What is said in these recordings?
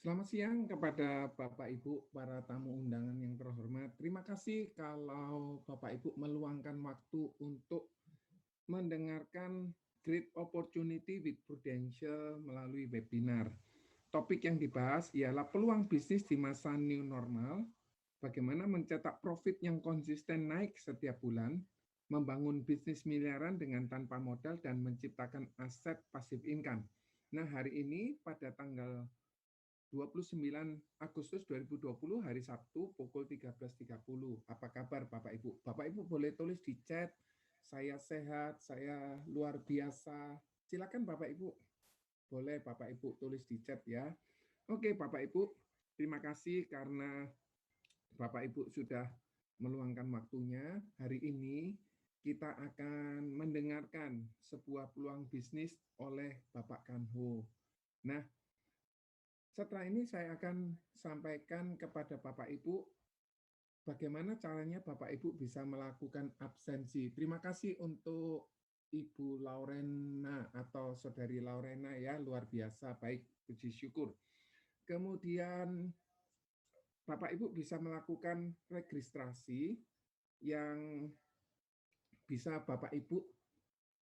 Selamat siang kepada Bapak Ibu, para tamu undangan yang terhormat. Terima kasih kalau Bapak Ibu meluangkan waktu untuk mendengarkan Great Opportunity with Prudential melalui webinar. Topik yang dibahas ialah peluang bisnis di masa new normal, bagaimana mencetak profit yang konsisten naik setiap bulan, membangun bisnis miliaran dengan tanpa modal, dan menciptakan aset passive income. Nah, hari ini pada tanggal 29 Agustus 2020 hari Sabtu pukul 13.30. Apa kabar Bapak Ibu? Bapak Ibu boleh tulis di chat, saya sehat, saya luar biasa. Silakan Bapak Ibu. Boleh Bapak Ibu tulis di chat ya. Oke Bapak Ibu, terima kasih karena Bapak Ibu sudah meluangkan waktunya. Hari ini kita akan mendengarkan sebuah peluang bisnis oleh Bapak Kanho. Nah, setelah ini saya akan sampaikan kepada Bapak Ibu bagaimana caranya Bapak Ibu bisa melakukan absensi. Terima kasih untuk Ibu Laurena atau Saudari Laurena ya, luar biasa, baik, puji syukur. Kemudian Bapak Ibu bisa melakukan registrasi yang bisa Bapak Ibu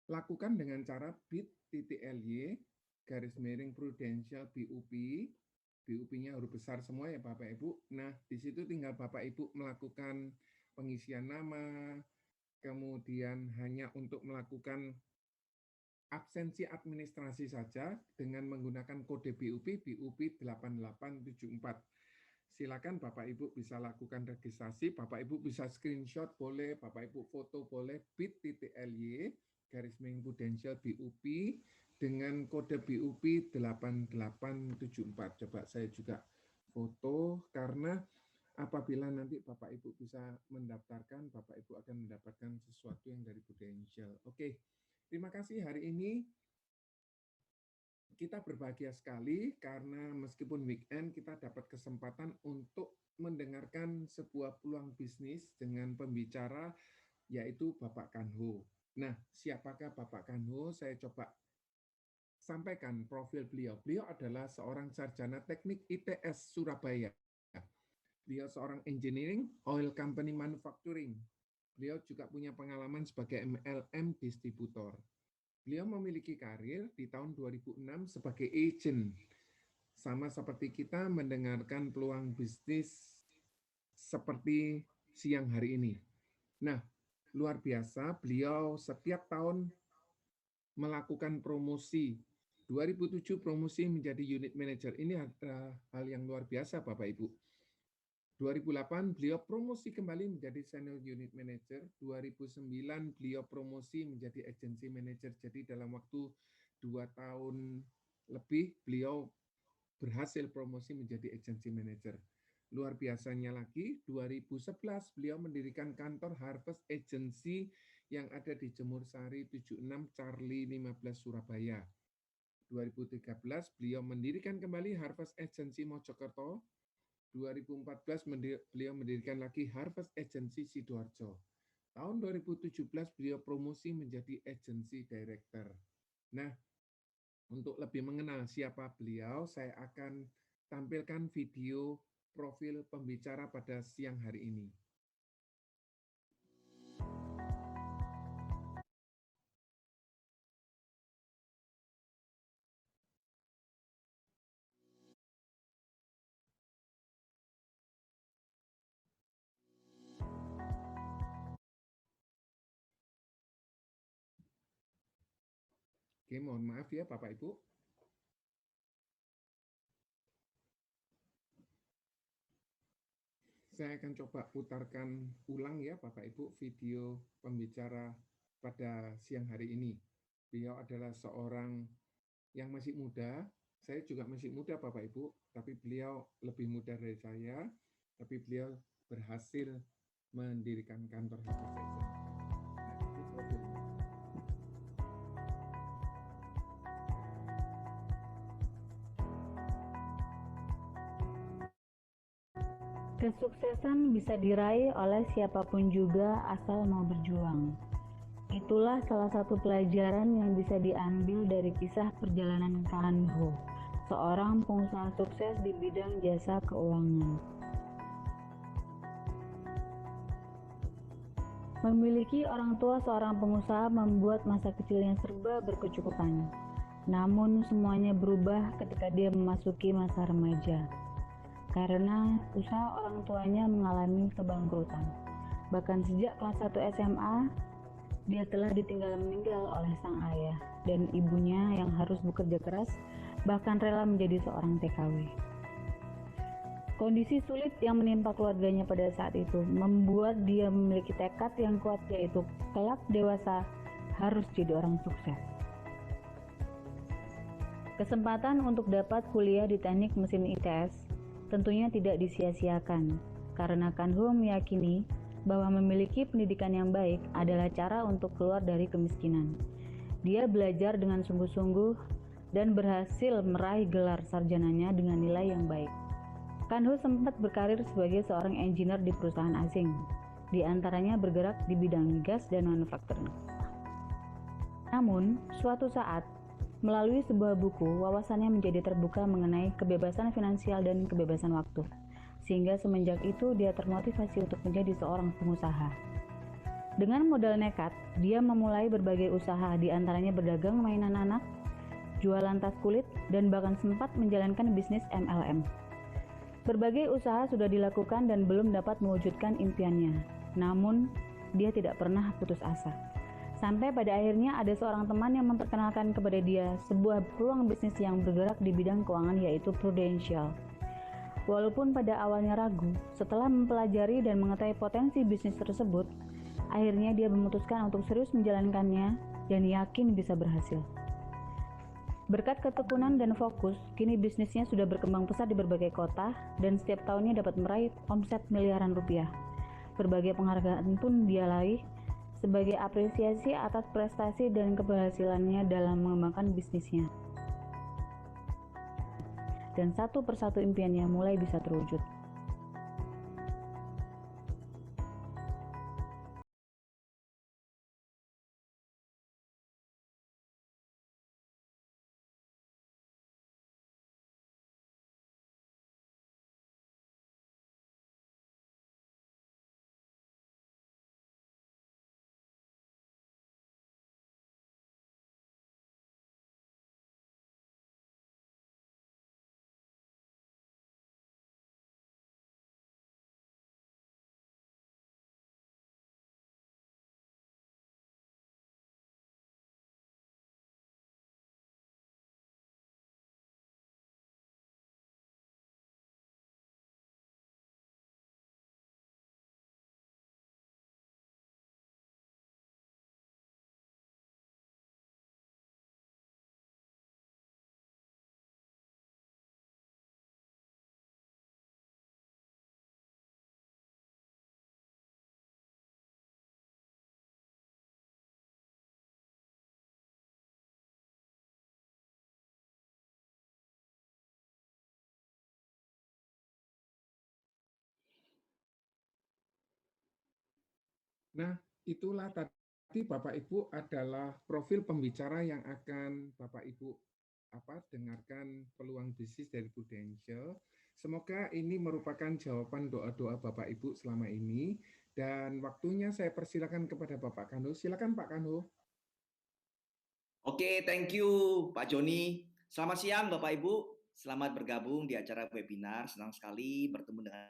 lakukan dengan cara bit.ly/prudential BUP. BUP-nya huruf besar semua ya Bapak Ibu. Nah, di situ tinggal Bapak Ibu melakukan pengisian nama, kemudian hanya untuk melakukan absensi administrasi saja dengan menggunakan kode BUP 8874. Silakan Bapak Ibu bisa lakukan registrasi, Bapak Ibu bisa screenshot boleh, Bapak Ibu foto boleh, bit.ly/prudential BUP dengan kode BUP 8874. Coba saya juga foto karena apabila nanti Bapak Ibu bisa mendaftarkan, Bapak Ibu akan mendapatkan sesuatu yang dari Prudential. Oke, terima kasih. Hari ini kita berbahagia sekali karena meskipun weekend kita dapat kesempatan untuk mendengarkan sebuah peluang bisnis dengan pembicara yaitu Bapak Kanho. Nah, siapakah Bapak Kanho? Saya coba sampaikan profil beliau. Beliau adalah seorang sarjana teknik ITS Surabaya. Beliau seorang engineering oil company manufacturing. Beliau juga punya pengalaman sebagai MLM distributor. Beliau memiliki karir di tahun 2006 sebagai agent. Sama seperti kita mendengarkan peluang bisnis seperti siang hari ini. Nah, luar biasa, beliau setiap tahun melakukan promosi. 2007 promosi menjadi unit manager. Ini adalah hal yang luar biasa Bapak Ibu. 2008 beliau promosi kembali menjadi senior unit manager. 2009 beliau promosi menjadi agency manager. Jadi dalam waktu 2 tahun lebih beliau berhasil promosi menjadi agency manager. Luar biasanya lagi, 2011 beliau mendirikan kantor Harvest Agency yang ada di Jemur Sari 76 Charlie 15 Surabaya. 2013 beliau mendirikan kembali Harvest Agency Mojokerto. 2014 beliau mendirikan lagi Harvest Agency Sidoarjo. Tahun 2017 beliau promosi menjadi Agency Director. Nah, untuk lebih mengenal siapa beliau, saya akan tampilkan video profil pembicara pada siang hari ini. Oke, mohon maaf ya Bapak Ibu. Saya akan coba putarkan ulang ya Bapak Ibu video pembicara pada siang hari ini. Beliau adalah seorang yang masih muda. Saya juga masih muda Bapak Ibu, tapi beliau lebih muda dari saya, tapi beliau berhasil mendirikan kantor Harvest Agency. Nah, itu profilnya. Kesuksesan bisa diraih oleh siapapun juga asal mau berjuang. Itulah salah satu pelajaran yang bisa diambil dari kisah perjalanan Kanho, seorang pengusaha sukses di bidang jasa keuangan. Memiliki orang tua seorang pengusaha membuat masa kecilnya serba berkecukupan. Namun semuanya berubah ketika dia memasuki masa remaja. Karena usaha orang tuanya mengalami kebangkrutan. Bahkan sejak kelas 1 SMA, dia telah ditinggal meninggal oleh sang ayah dan ibunya yang harus bekerja keras, bahkan rela menjadi seorang TKW. Kondisi sulit yang menimpa keluarganya pada saat itu membuat dia memiliki tekad yang kuat, yaitu kelak dewasa harus jadi orang sukses. Kesempatan untuk dapat kuliah di teknik mesin ITS tentunya tidak disia-siakan, karena Kanho meyakini bahwa memiliki pendidikan yang baik adalah cara untuk keluar dari kemiskinan. Dia belajar dengan sungguh-sungguh dan berhasil meraih gelar sarjananya dengan nilai yang baik. Kanho sempat berkarir sebagai seorang engineer di perusahaan asing, di antaranya bergerak di bidang gas dan manufacturing. Namun, suatu saat, melalui sebuah buku, wawasannya menjadi terbuka mengenai kebebasan finansial dan kebebasan waktu, sehingga semenjak itu dia termotivasi untuk menjadi seorang pengusaha. Dengan modal nekat, dia memulai berbagai usaha, di antaranya berdagang mainan anak, jualan tas kulit, dan bahkan sempat menjalankan bisnis MLM. Berbagai usaha sudah dilakukan dan belum dapat mewujudkan impiannya, namun dia tidak pernah putus asa. Sampai pada akhirnya ada seorang teman yang memperkenalkan kepada dia sebuah peluang bisnis yang bergerak di bidang keuangan, yaitu Prudential. Walaupun pada awalnya ragu, setelah mempelajari dan mengetahui potensi bisnis tersebut, akhirnya dia memutuskan untuk serius menjalankannya dan yakin bisa berhasil. Berkat ketekunan dan fokus, kini bisnisnya sudah berkembang pesat di berbagai kota dan setiap tahunnya dapat meraih omset miliaran rupiah. Berbagai penghargaan pun dia raih sebagai apresiasi atas prestasi dan keberhasilannya dalam mengembangkan bisnisnya. Dan satu persatu impiannya mulai bisa terwujud. Nah, itulah tadi Bapak Ibu adalah profil pembicara yang akan Bapak Ibu dengarkan peluang bisnis dari Prudential. Semoga ini merupakan jawaban doa-doa Bapak Ibu selama ini. Dan waktunya saya persilakan kepada Bapak Kanho. Silakan Pak Kanho. Oke, thank you Pak Joni. Selamat siang Bapak Ibu. Selamat bergabung di acara webinar. Senang sekali bertemu dengan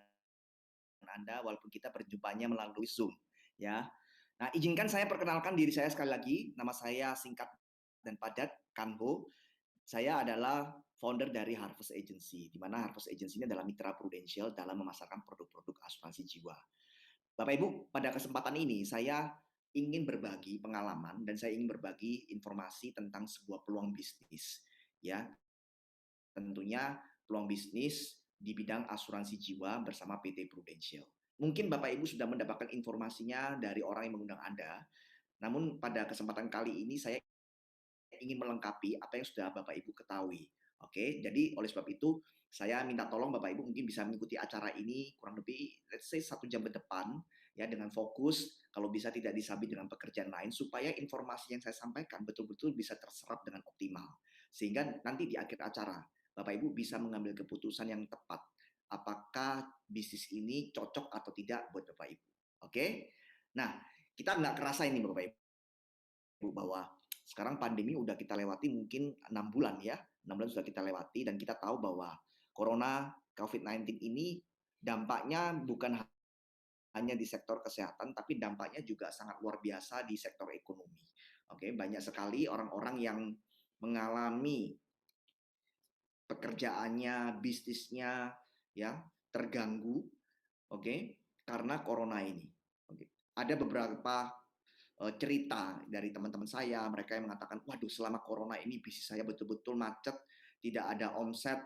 Anda walaupun kita perjumpanya melalui Zoom, ya. Nah, izinkan saya perkenalkan diri saya sekali lagi. Nama saya singkat dan padat, Kanho. Saya adalah founder dari Harvest Agency, di mana Harvest Agency ini adalah mitra Prudential dalam memasarkan produk-produk asuransi jiwa. Bapak Ibu, pada kesempatan ini saya ingin berbagi pengalaman dan saya ingin berbagi informasi tentang sebuah peluang bisnis, ya. Tentunya peluang bisnis di bidang asuransi jiwa bersama PT Prudential. Mungkin Bapak Ibu sudah mendapatkan informasinya dari orang yang mengundang Anda, namun pada kesempatan kali ini saya ingin melengkapi apa yang sudah Bapak Ibu ketahui. Oke, jadi oleh sebab itu saya minta tolong Bapak Ibu mungkin bisa mengikuti acara ini kurang lebih let's say 1 jam ke depan, ya, dengan fokus, kalau bisa tidak disabit dengan pekerjaan lain, supaya informasi yang saya sampaikan betul-betul bisa terserap dengan optimal. Sehingga nanti di akhir acara Bapak Ibu bisa mengambil keputusan yang tepat. Apakah bisnis ini cocok atau tidak buat Bapak Ibu. Oke? Nah, kita nggak kerasa ini Bapak Ibu bahwa sekarang pandemi udah kita lewati mungkin 6 bulan ya. 6 bulan sudah kita lewati dan kita tahu bahwa Corona COVID-19 ini dampaknya bukan hanya di sektor kesehatan, tapi dampaknya juga sangat luar biasa di sektor ekonomi. Oke, banyak sekali orang-orang yang mengalami pekerjaannya, bisnisnya, ya terganggu, oke, karena corona ini. Oke. Ada beberapa cerita dari teman-teman saya, mereka yang mengatakan, waduh selama corona ini bisnis saya betul-betul macet, tidak ada omset,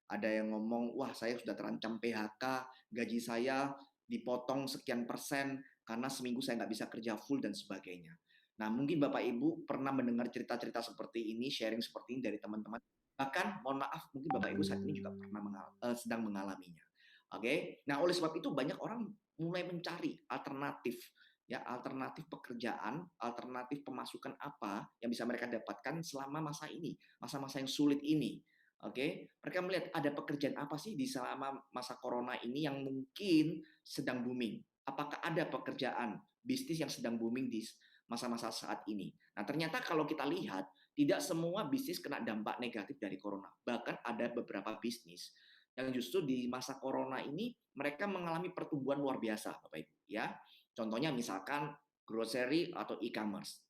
ada yang ngomong, wah saya sudah terancam PHK, gaji saya dipotong sekian persen karena seminggu saya nggak bisa kerja full dan sebagainya. Nah, mungkin Bapak Ibu pernah mendengar cerita-cerita seperti ini, sharing seperti ini dari teman-teman. Bahkan, mohon maaf, mungkin Bapak Ibu saat ini juga sedang mengalaminya. Oke, nah oleh sebab itu banyak orang mulai mencari alternatif, ya alternatif pekerjaan, alternatif pemasukan apa yang bisa mereka dapatkan selama masa ini, masa-masa yang sulit ini. Oke, mereka melihat ada pekerjaan apa sih di selama masa corona ini yang mungkin sedang booming. Apakah ada pekerjaan bisnis yang sedang booming di masa-masa saat ini? Nah, ternyata kalau kita lihat, tidak semua bisnis kena dampak negatif dari corona. Bahkan ada beberapa bisnis yang justru di masa corona ini mereka mengalami pertumbuhan luar biasa, Bapak Ibu. Ya, contohnya misalkan grocery atau e-commerce.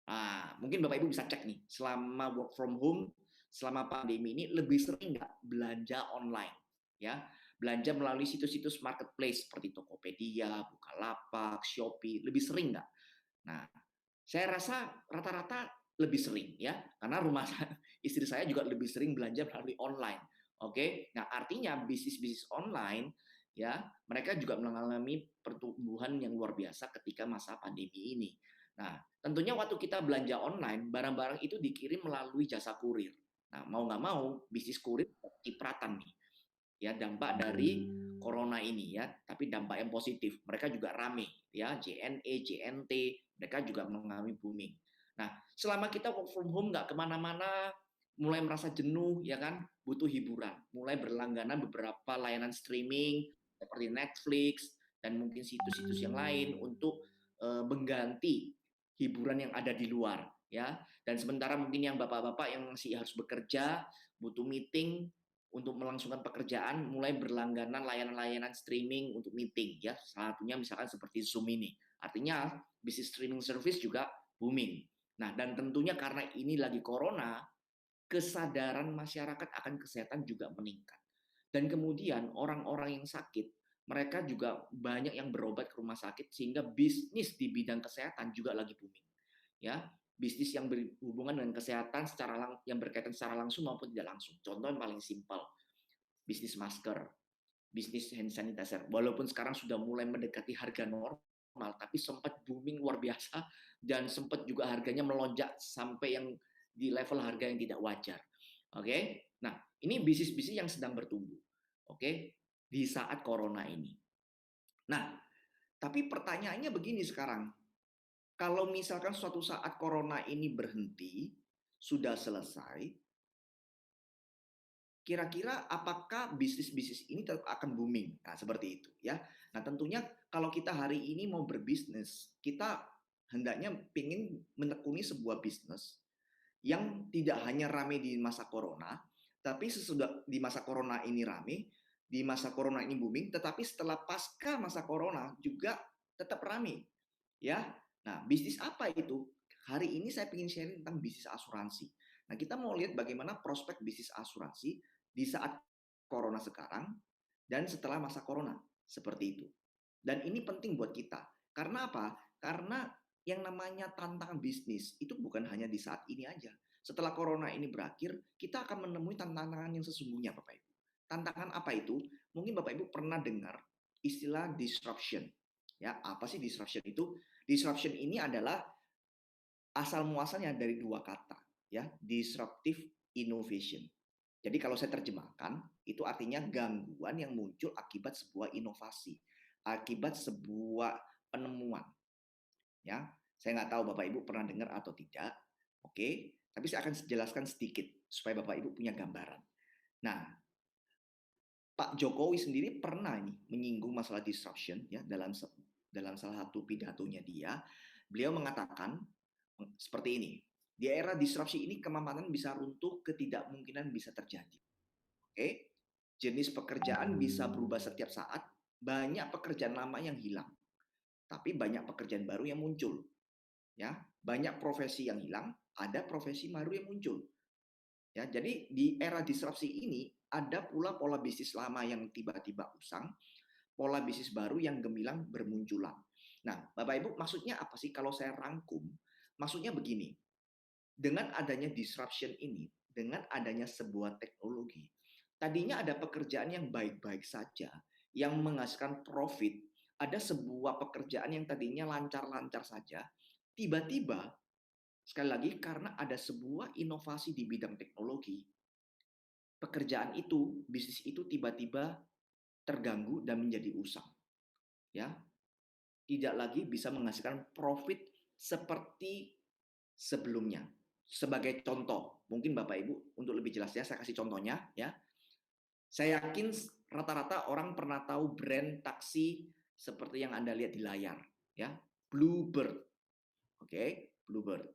Nah, mungkin Bapak Ibu bisa cek nih, selama work from home, selama pandemi ini lebih sering nggak belanja online? Ya, belanja melalui situs-situs marketplace seperti Tokopedia, Bukalapak, Shopee, lebih sering nggak? Nah, saya rasa rata-rata lebih sering ya, karena rumah istri saya juga lebih sering belanja melalui online. Oke, nah artinya bisnis-bisnis online ya, mereka juga mengalami pertumbuhan yang luar biasa ketika masa pandemi ini. Nah, tentunya waktu kita belanja online, barang-barang itu dikirim melalui jasa kurir. Nah, mau nggak mau, bisnis kurir cipratan nih ya dampak dari corona ini ya, tapi dampak yang positif. Mereka juga rame ya, JNE, JNT, mereka juga mengalami booming. Nah, selama kita work from home nggak kemana-mana, mulai merasa jenuh ya kan, butuh hiburan, mulai berlangganan beberapa layanan streaming seperti Netflix dan mungkin situs-situs yang lain untuk mengganti hiburan yang ada di luar ya. Dan sementara mungkin yang bapak-bapak yang masih harus bekerja, butuh meeting, untuk melangsungkan pekerjaan mulai berlangganan layanan-layanan streaming untuk meeting ya, salah satunya misalkan seperti Zoom ini. Artinya bisnis streaming service juga booming. Nah, dan tentunya karena ini lagi corona, kesadaran masyarakat akan kesehatan juga meningkat. Dan kemudian orang-orang yang sakit, mereka juga banyak yang berobat ke rumah sakit sehingga bisnis di bidang kesehatan juga lagi booming. Ya, bisnis yang berhubungan dengan kesehatan yang berkaitan secara langsung maupun tidak langsung. Contoh yang paling simpel, bisnis masker, bisnis hand sanitizer. Walaupun sekarang sudah mulai mendekati harga normal, tapi sempat booming luar biasa dan sempat juga harganya melonjak sampai yang di level harga yang tidak wajar. Oke, nah ini bisnis-bisnis yang sedang bertumbuh. Oke, di saat corona ini. Nah, tapi pertanyaannya begini sekarang, kalau misalkan suatu saat corona ini berhenti, sudah selesai, kira-kira apakah bisnis-bisnis ini tetap akan booming? Nah, seperti itu ya. Nah, tentunya kalau kita hari ini mau berbisnis, kita hendaknya ingin menekuni sebuah bisnis yang tidak hanya ramai di masa corona, tapi sesudah di masa corona ini ramai, di masa corona ini booming, tetapi setelah pasca masa corona juga tetap ramai. Ya, nah bisnis apa itu? Hari ini saya ingin sharing tentang bisnis asuransi. Nah, kita mau lihat bagaimana prospek bisnis asuransi di saat corona sekarang dan setelah masa corona, seperti itu. Dan ini penting buat kita. Karena apa? Karena yang namanya tantangan bisnis itu bukan hanya di saat ini aja. Setelah corona ini berakhir, kita akan menemui tantangan yang sesungguhnya, Bapak Ibu. Tantangan apa itu? Mungkin Bapak Ibu pernah dengar istilah disruption. Ya, apa sih disruption itu? Disruption ini adalah asal muasalnya dari dua kata, ya, disruptive innovation. Jadi kalau saya terjemahkan, itu artinya gangguan yang muncul akibat sebuah inovasi, akibat sebuah penemuan. Ya, saya nggak tahu Bapak Ibu pernah dengar atau tidak, oke? Tapi saya akan jelaskan sedikit supaya Bapak Ibu punya gambaran. Nah, Pak Jokowi sendiri pernah ini menyinggung masalah disruption ya dalam salah satu pidatonya dia. Beliau mengatakan seperti ini. Di era disrupsi ini kemampuan bisa runtuh, ketidakmungkinan bisa terjadi. Oke? Jenis pekerjaan bisa berubah setiap saat, banyak pekerjaan lama yang hilang, tapi banyak pekerjaan baru yang muncul. Ya, banyak profesi yang hilang, ada profesi baru yang muncul. Ya, jadi di era disrupsi ini ada pula pola bisnis lama yang tiba-tiba usang, pola bisnis baru yang gemilang bermunculan. Nah, Bapak Ibu, maksudnya apa sih kalau saya rangkum? Maksudnya begini, dengan adanya disruption ini, dengan adanya sebuah teknologi, tadinya ada pekerjaan yang baik-baik saja, yang menghasilkan profit, ada sebuah pekerjaan yang tadinya lancar-lancar saja, tiba-tiba, sekali lagi, karena ada sebuah inovasi di bidang teknologi, pekerjaan itu, bisnis itu tiba-tiba terganggu dan menjadi usang. Ya, tidak lagi bisa menghasilkan profit seperti sebelumnya. Sebagai contoh, mungkin Bapak Ibu untuk lebih jelasnya saya kasih contohnya ya. Saya yakin rata-rata orang pernah tahu brand taksi seperti yang Anda lihat di layar ya, Bluebird. Oke, Bluebird.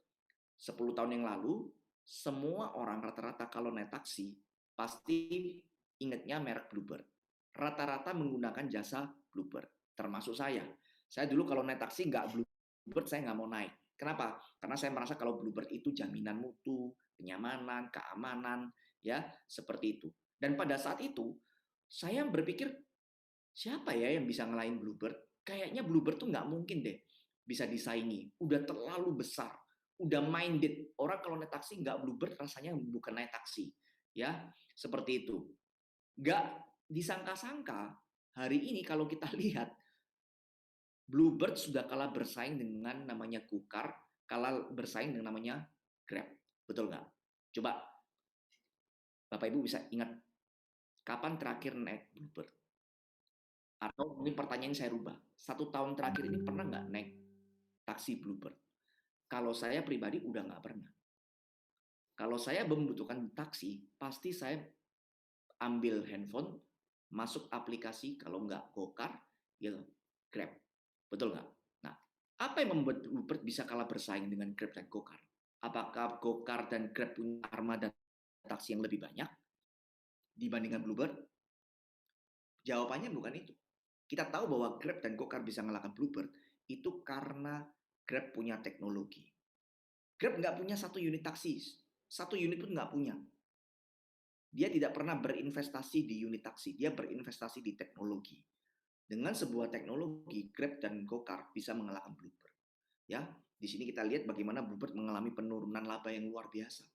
10 tahun yang lalu semua orang rata-rata kalau naik taksi pasti ingatnya merek Bluebird. Rata-rata menggunakan jasa Bluebird, termasuk saya. Saya dulu kalau naik taksi nggak Bluebird, saya nggak mau naik. Kenapa? Karena saya merasa kalau Bluebird itu jaminan mutu, kenyamanan, keamanan, ya seperti itu. Dan pada saat itu, saya berpikir, siapa ya yang bisa ngelain Bluebird? Kayaknya Bluebird tuh nggak mungkin deh bisa disaingi. Udah terlalu besar, udah minded. Orang kalau naik taksi nggak Bluebird rasanya bukan naik taksi. Ya, seperti itu. Nggak disangka-sangka, hari ini kalau kita lihat, Bluebird sudah kalah bersaing dengan namanya Gokar, kalah bersaing dengan namanya Grab. Betul nggak? Coba Bapak Ibu bisa ingat, kapan terakhir naik Bluebird? Atau mungkin pertanyaan saya rubah, 1 tahun terakhir ini pernah nggak naik taksi Bluebird? Kalau saya pribadi udah nggak pernah. Kalau saya membutuhkan taksi, pasti saya ambil handphone, masuk aplikasi, kalau nggak Gokar, ya Grab. Betul nggak? Nah, apa yang membuat Bluebird bisa kalah bersaing dengan Grab dan Gokar? Apakah Gokar dan Grab punya armada taksi yang lebih banyak dibandingkan Bluebird? Jawabannya bukan itu. Kita tahu bahwa Grab dan Gokar bisa mengalahkan Bluebird itu karena Grab punya teknologi. Grab nggak punya satu unit taksi, satu unit pun nggak punya. Dia tidak pernah berinvestasi di unit taksi, dia berinvestasi di teknologi. Dengan sebuah teknologi, Grab dan Gokar bisa mengalahkan Bluebird. Ya, di sini kita lihat bagaimana Bluebird mengalami penurunan laba yang luar biasa.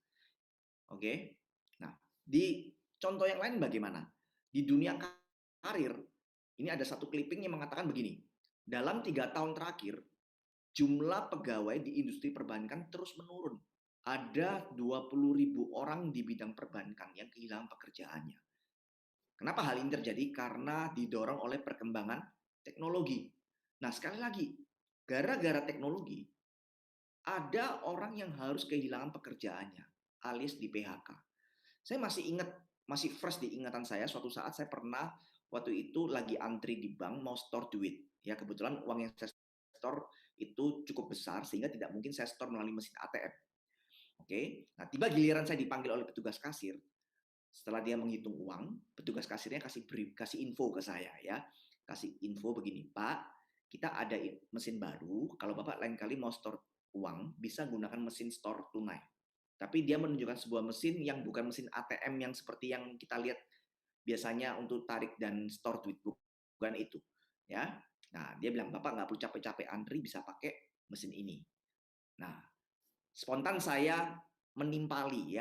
Oke, nah di contoh yang lain bagaimana? Di dunia karir, ini ada satu clipping yang mengatakan begini, dalam 3 tahun terakhir, jumlah pegawai di industri perbankan terus menurun. Ada 20.000 orang di bidang perbankan yang kehilangan pekerjaannya. Kenapa hal ini terjadi? Karena didorong oleh perkembangan teknologi. Nah, sekali lagi, gara-gara teknologi, ada orang yang harus kehilangan pekerjaannya, alias di PHK. Saya masih ingat, masih fresh di ingatan saya, suatu saat saya pernah waktu itu lagi antri di bank mau store duit. Ya, kebetulan uang yang saya store itu cukup besar sehingga tidak mungkin saya store melalui mesin ATM. Oke. Nah, tiba giliran saya dipanggil oleh petugas kasir. Setelah dia menghitung uang, petugas kasirnya kasih info ke saya ya. Kasih info begini, "Pak, kita ada mesin baru, kalau Bapak lain kali mau store uang bisa gunakan mesin store tunai." Tapi dia menunjukkan sebuah mesin yang bukan mesin ATM yang seperti yang kita lihat biasanya untuk tarik dan store duit, bukan itu. Ya, nah dia bilang, "Bapak nggak perlu capek-capek antri, bisa pakai mesin ini." Nah, spontan saya menimpali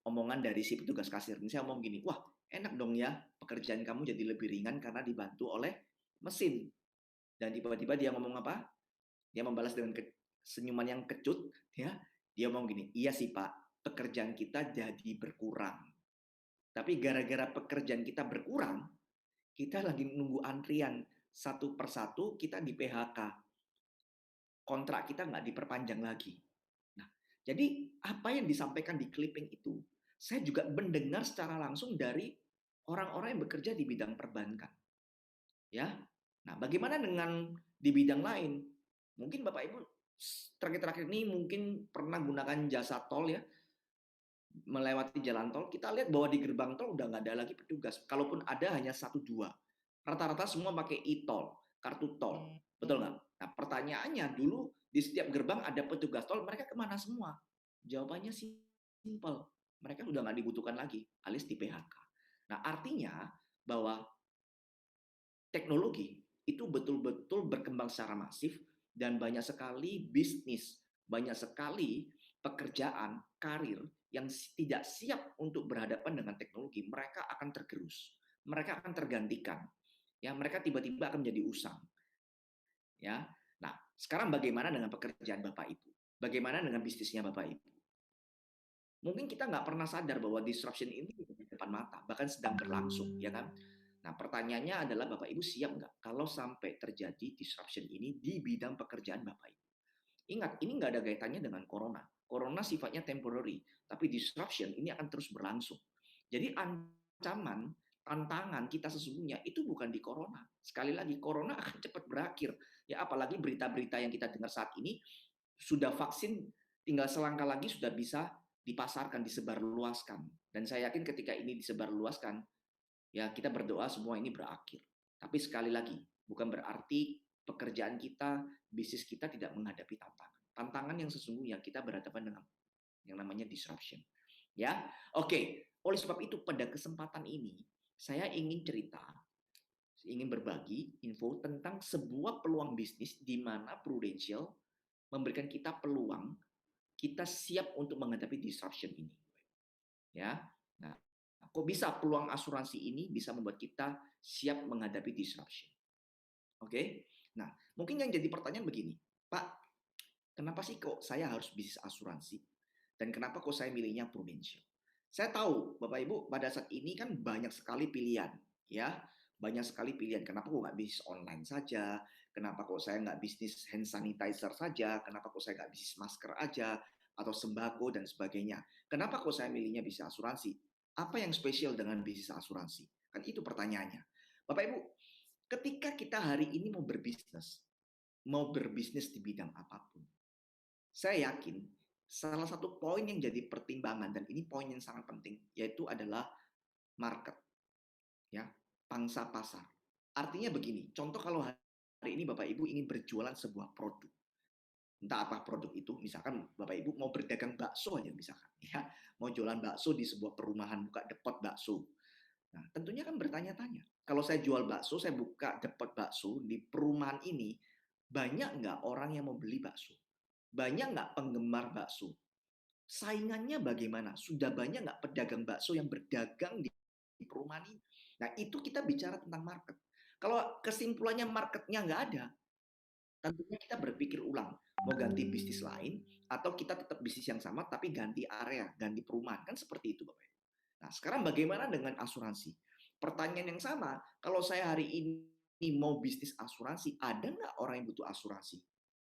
omongan dari si petugas kasir ini. Saya ngomong gini, "Wah, enak dong ya, pekerjaan kamu jadi lebih ringan karena dibantu oleh mesin." Dan tiba-tiba dia ngomong apa? Dia membalas dengan senyuman yang kecut, ya. Dia ngomong gini, "Iya sih Pak, pekerjaan kita jadi berkurang. Tapi gara-gara pekerjaan kita berkurang, kita lagi nunggu antrian. Satu persatu kita di PHK. Kontrak kita nggak diperpanjang lagi." Nah, jadi apa yang disampaikan di clipping itu saya juga mendengar secara langsung dari orang-orang yang bekerja di bidang perbankan. Ya, nah bagaimana dengan di bidang lain? Mungkin Bapak Ibu terakhir-terakhir ini mungkin pernah gunakan jasa tol ya, melewati jalan tol, kita lihat bahwa di gerbang tol udah nggak ada lagi petugas. Kalaupun ada hanya satu dua. Rata-rata semua pakai e-tol, kartu tol. Betul nggak? Nah pertanyaannya dulu di setiap gerbang ada petugas tol, mereka kemana semua? Jawabannya simpel. Mereka udah nggak dibutuhkan lagi, alias di PHK. Nah artinya bahwa teknologi itu betul-betul berkembang secara masif dan banyak sekali bisnis, banyak sekali pekerjaan, karir yang tidak siap untuk berhadapan dengan teknologi, mereka akan tergerus, mereka akan tergantikan, ya mereka tiba-tiba akan menjadi usang, ya. Nah, sekarang bagaimana dengan pekerjaan Bapak Ibu? Bagaimana dengan bisnisnya Bapak Ibu? Mungkin kita nggak pernah sadar bahwa disruption ini di depan mata, bahkan sedang berlangsung, ya kan? Nah, pertanyaannya adalah Bapak Ibu siap nggak kalau sampai terjadi disruption ini di bidang pekerjaan Bapak Ibu? Ingat, ini nggak ada kaitannya dengan corona. Corona sifatnya temporary, tapi disruption ini akan terus berlangsung. Jadi ancaman, tantangan kita sesungguhnya itu bukan di corona. Sekali lagi, corona akan cepat berakhir. Ya, apalagi berita-berita yang kita dengar saat ini, sudah vaksin, tinggal selangkah lagi sudah bisa dipasarkan, disebarluaskan. Dan saya yakin ketika ini disebarluaskan, ya kita berdoa semua ini berakhir. Tapi sekali lagi, bukan berarti pekerjaan kita, bisnis kita tidak menghadapi tantangan. Tantangan yang sesungguhnya kita berhadapan dengan yang namanya disruption. Ya, oke. Oleh sebab itu pada kesempatan ini saya ingin cerita, ingin berbagi info tentang sebuah peluang bisnis di mana Prudential memberikan kita peluang, kita siap untuk menghadapi disruption ini. Ya, nah, kok bisa peluang asuransi ini bisa membuat kita siap menghadapi disruption? Oke, nah mungkin yang jadi pertanyaan begini, Pak, kenapa sih kok saya harus bisnis asuransi? Dan kenapa kok saya milihnya Prudential? Saya tahu Bapak Ibu pada saat ini kan banyak sekali pilihan, ya banyak sekali pilihan. Kenapa kok nggak bisnis online saja? Kenapa kok saya nggak bisnis hand sanitizer saja? Kenapa kok saya nggak bisnis masker aja? Atau sembako dan sebagainya. Kenapa kok saya milihnya bisnis asuransi? Apa yang spesial dengan bisnis asuransi? Kan itu pertanyaannya. Bapak Ibu, ketika kita hari ini mau berbisnis di bidang apapun, saya yakin salah satu poin yang jadi pertimbangan dan ini poin yang sangat penting yaitu adalah market, ya, pangsa pasar. Artinya begini, contoh kalau hari ini Bapak Ibu ingin berjualan sebuah produk, entah apa produk itu, misalkan Bapak Ibu mau berdagang bakso aja misalkan, ya, mau jualan bakso di sebuah perumahan, buka depot bakso. Nah, tentunya kan bertanya-tanya, kalau saya jual bakso, saya buka depot bakso di perumahan ini, banyak nggak orang yang mau beli bakso? Banyak nggak penggemar bakso? Saingannya bagaimana? Sudah banyak nggak pedagang bakso yang berdagang di perumahan ini? Nah, itu kita bicara tentang market. Kalau kesimpulannya marketnya nggak ada, tentunya kita berpikir ulang, mau ganti bisnis lain, atau kita tetap bisnis yang sama, tapi ganti area, ganti perumahan. Kan seperti itu, Bapak. Nah, sekarang bagaimana dengan asuransi? Pertanyaan yang sama, kalau saya hari ini mau bisnis asuransi, ada nggak orang yang butuh asuransi?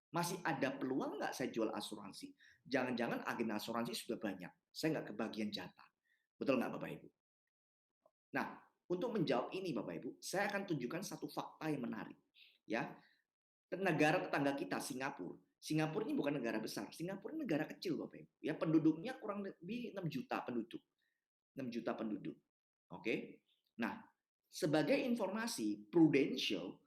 Masih ada peluang nggak saya jual asuransi? Jangan-jangan agen asuransi sudah banyak, saya nggak kebagian jatah. Betul nggak Bapak Ibu? Nah, untuk menjawab ini Bapak Ibu, saya akan tunjukkan satu fakta yang menarik. Ya, negara tetangga kita, Singapura. Singapura ini bukan negara besar, Singapura ini negara kecil Bapak Ibu. Ya, penduduknya kurang lebih 6 juta penduduk. 6 juta penduduk. Oke. Nah, sebagai informasi, Prudential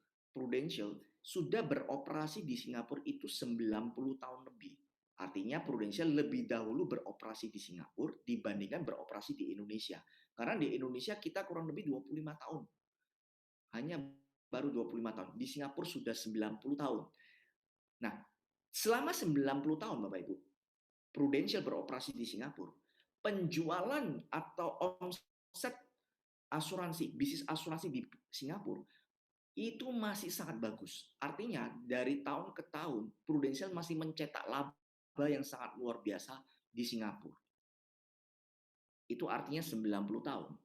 sudah beroperasi di Singapura itu 90 tahun lebih. Artinya Prudential lebih dahulu beroperasi di Singapura dibandingkan beroperasi di Indonesia. Karena di Indonesia kita kurang lebih 25 tahun. Hanya baru 25 tahun. Di Singapura sudah 90 tahun. Nah, selama 90 tahun Bapak Ibu, Prudential beroperasi di Singapura, penjualan atau omset asuransi, bisnis asuransi di Singapura itu masih sangat bagus. Artinya dari tahun ke tahun Prudential masih mencetak laba yang sangat luar biasa di Singapura. Itu artinya 90 tahun.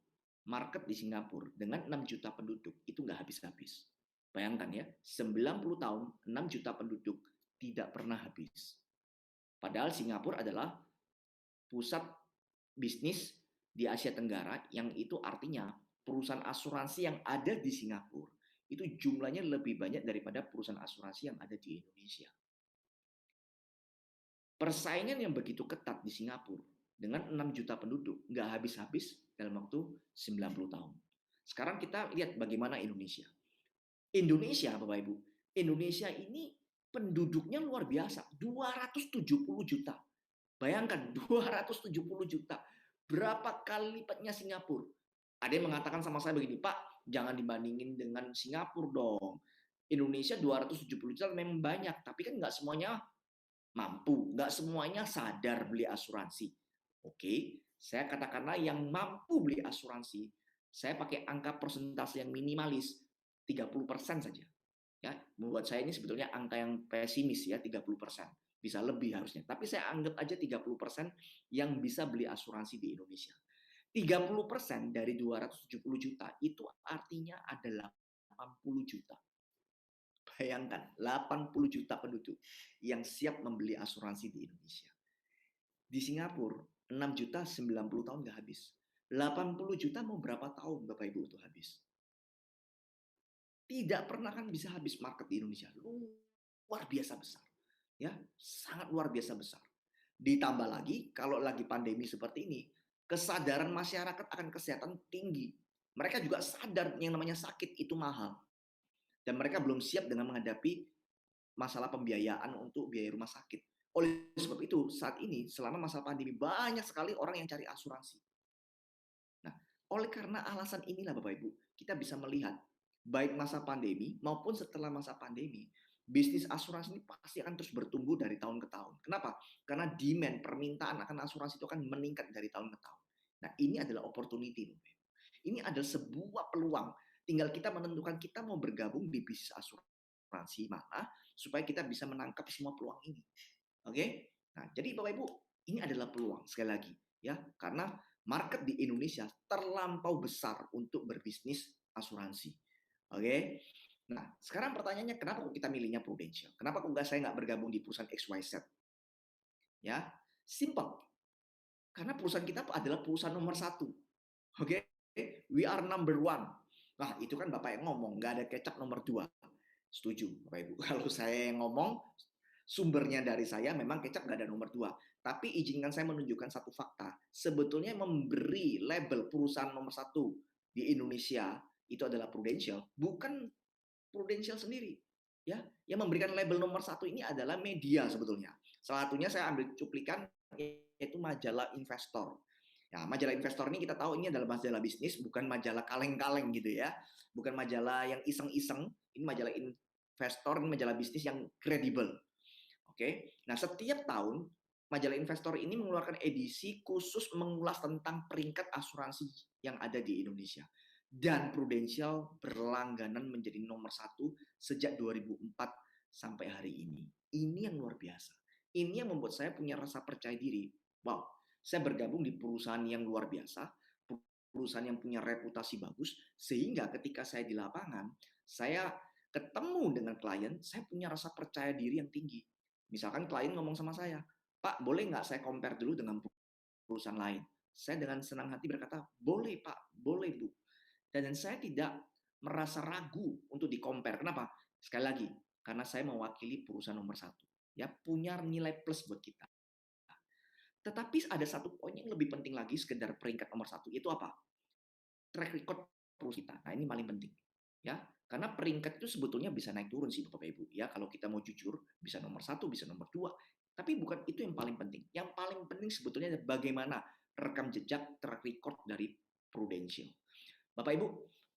Market di Singapura dengan 6 juta penduduk itu nggak habis-habis. Bayangkan ya, 90 tahun, 6 juta penduduk tidak pernah habis. Padahal Singapura adalah pusat bisnis di Asia Tenggara, yang itu artinya perusahaan asuransi yang ada di Singapura itu jumlahnya lebih banyak daripada perusahaan asuransi yang ada di Indonesia. Persaingan yang begitu ketat di Singapura dengan 6 juta penduduk nggak habis-habis dalam waktu 90 tahun. Sekarang kita lihat bagaimana Indonesia. Indonesia, Bapak Ibu, Indonesia ini penduduknya luar biasa, 270 juta. Bayangkan, 270 juta. Berapa kali lipatnya Singapura? Ada yang mengatakan sama saya begini, Pak, jangan dibandingin dengan Singapura dong. Indonesia 270 juta memang banyak, tapi kan nggak semuanya mampu, nggak semuanya sadar beli asuransi. Oke, saya katakanlah yang mampu beli asuransi, saya pakai angka persentase yang minimalis, 30% saja. Ya, membuat saya ini sebetulnya angka yang pesimis ya, 30%. Bisa lebih harusnya. Tapi saya anggap aja 30% yang bisa beli asuransi di Indonesia. 30% dari 270 juta itu artinya adalah 80 juta. Bayangkan, 80 juta penduduk yang siap membeli asuransi di Indonesia. Di Singapura, 6 juta 90 tahun nggak habis. 80 juta mau berapa tahun Bapak Ibu itu habis? Tidak pernah kan bisa habis market di Indonesia. Luar biasa besar. Ya, sangat luar biasa besar. Ditambah lagi, kalau lagi pandemi seperti ini, kesadaran masyarakat akan kesehatan tinggi. Mereka juga sadar yang namanya sakit itu mahal. Dan mereka belum siap dengan menghadapi masalah pembiayaan untuk biaya rumah sakit. Oleh sebab itu, saat ini selama masa pandemi banyak sekali orang yang cari asuransi. Nah, oleh karena alasan inilah Bapak Ibu, kita bisa melihat baik masa pandemi maupun setelah masa pandemi, bisnis asuransi ini pasti akan terus bertumbuh dari tahun ke tahun. Kenapa? Karena demand, permintaan akan asuransi itu akan meningkat dari tahun ke tahun. Nah, ini adalah opportunity. Ini adalah sebuah peluang. Tinggal kita menentukan kita mau bergabung di bisnis asuransi mana supaya kita bisa menangkap semua peluang ini. Oke? Nah, jadi Bapak Ibu, ini adalah peluang sekali lagi ya, karena market di Indonesia terlampau besar untuk berbisnis asuransi. Oke? Nah, sekarang pertanyaannya kenapa kok kita milihnya Prudential? Kenapa kok saya nggak bergabung di perusahaan XYZ? Ya, simple. Karena perusahaan kita adalah perusahaan nomor 1. Oke? We are number 1. Nah, itu kan Bapak yang ngomong, nggak ada kecap nomor 2. Setuju, Bapak Ibu. Kalau saya yang ngomong, sumbernya dari saya, memang kecap nggak ada nomor 2. Tapi izinkan saya menunjukkan satu fakta. Sebetulnya memberi label perusahaan nomor 1 di Indonesia, itu adalah Prudential, bukan Prudential sendiri. Ya, yang memberikan label nomor 1 ini adalah media sebetulnya. Salah satunya saya ambil cuplikan, yaitu majalah Investor. Ya, majalah Investor ini kita tahu ini adalah majalah bisnis, bukan majalah kaleng-kaleng gitu ya. Bukan majalah yang iseng-iseng, ini majalah Investor, ini majalah bisnis yang kredibel. Oke. Nah, setiap tahun majalah Investor ini mengeluarkan edisi khusus mengulas tentang peringkat asuransi yang ada di Indonesia. Dan Prudential berlangganan menjadi nomor 1 sejak 2004 sampai hari ini. Ini yang luar biasa. Ini yang membuat saya punya rasa percaya diri. Wow, saya bergabung di perusahaan yang luar biasa, perusahaan yang punya reputasi bagus, sehingga ketika saya di lapangan, saya ketemu dengan klien, saya punya rasa percaya diri yang tinggi. Misalkan klien ngomong sama saya, Pak, boleh nggak saya compare dulu dengan perusahaan lain? Saya dengan senang hati berkata, boleh Pak, boleh Bu. Dan saya tidak merasa ragu untuk di-compare. Kenapa? Sekali lagi, karena saya mewakili perusahaan nomor 1. Ya, punya nilai plus buat kita. Tetapi ada satu poin yang lebih penting lagi sekedar peringkat nomor 1, yaitu apa? Track record perusahaan kita. Nah, ini paling penting. Ya, karena peringkat itu sebetulnya bisa naik turun sih Bapak Ibu. Ya, kalau kita mau jujur, bisa nomor 1, bisa nomor 2. Tapi bukan itu yang paling penting. Yang paling penting sebetulnya bagaimana rekam jejak track record dari Prudential. Bapak Ibu,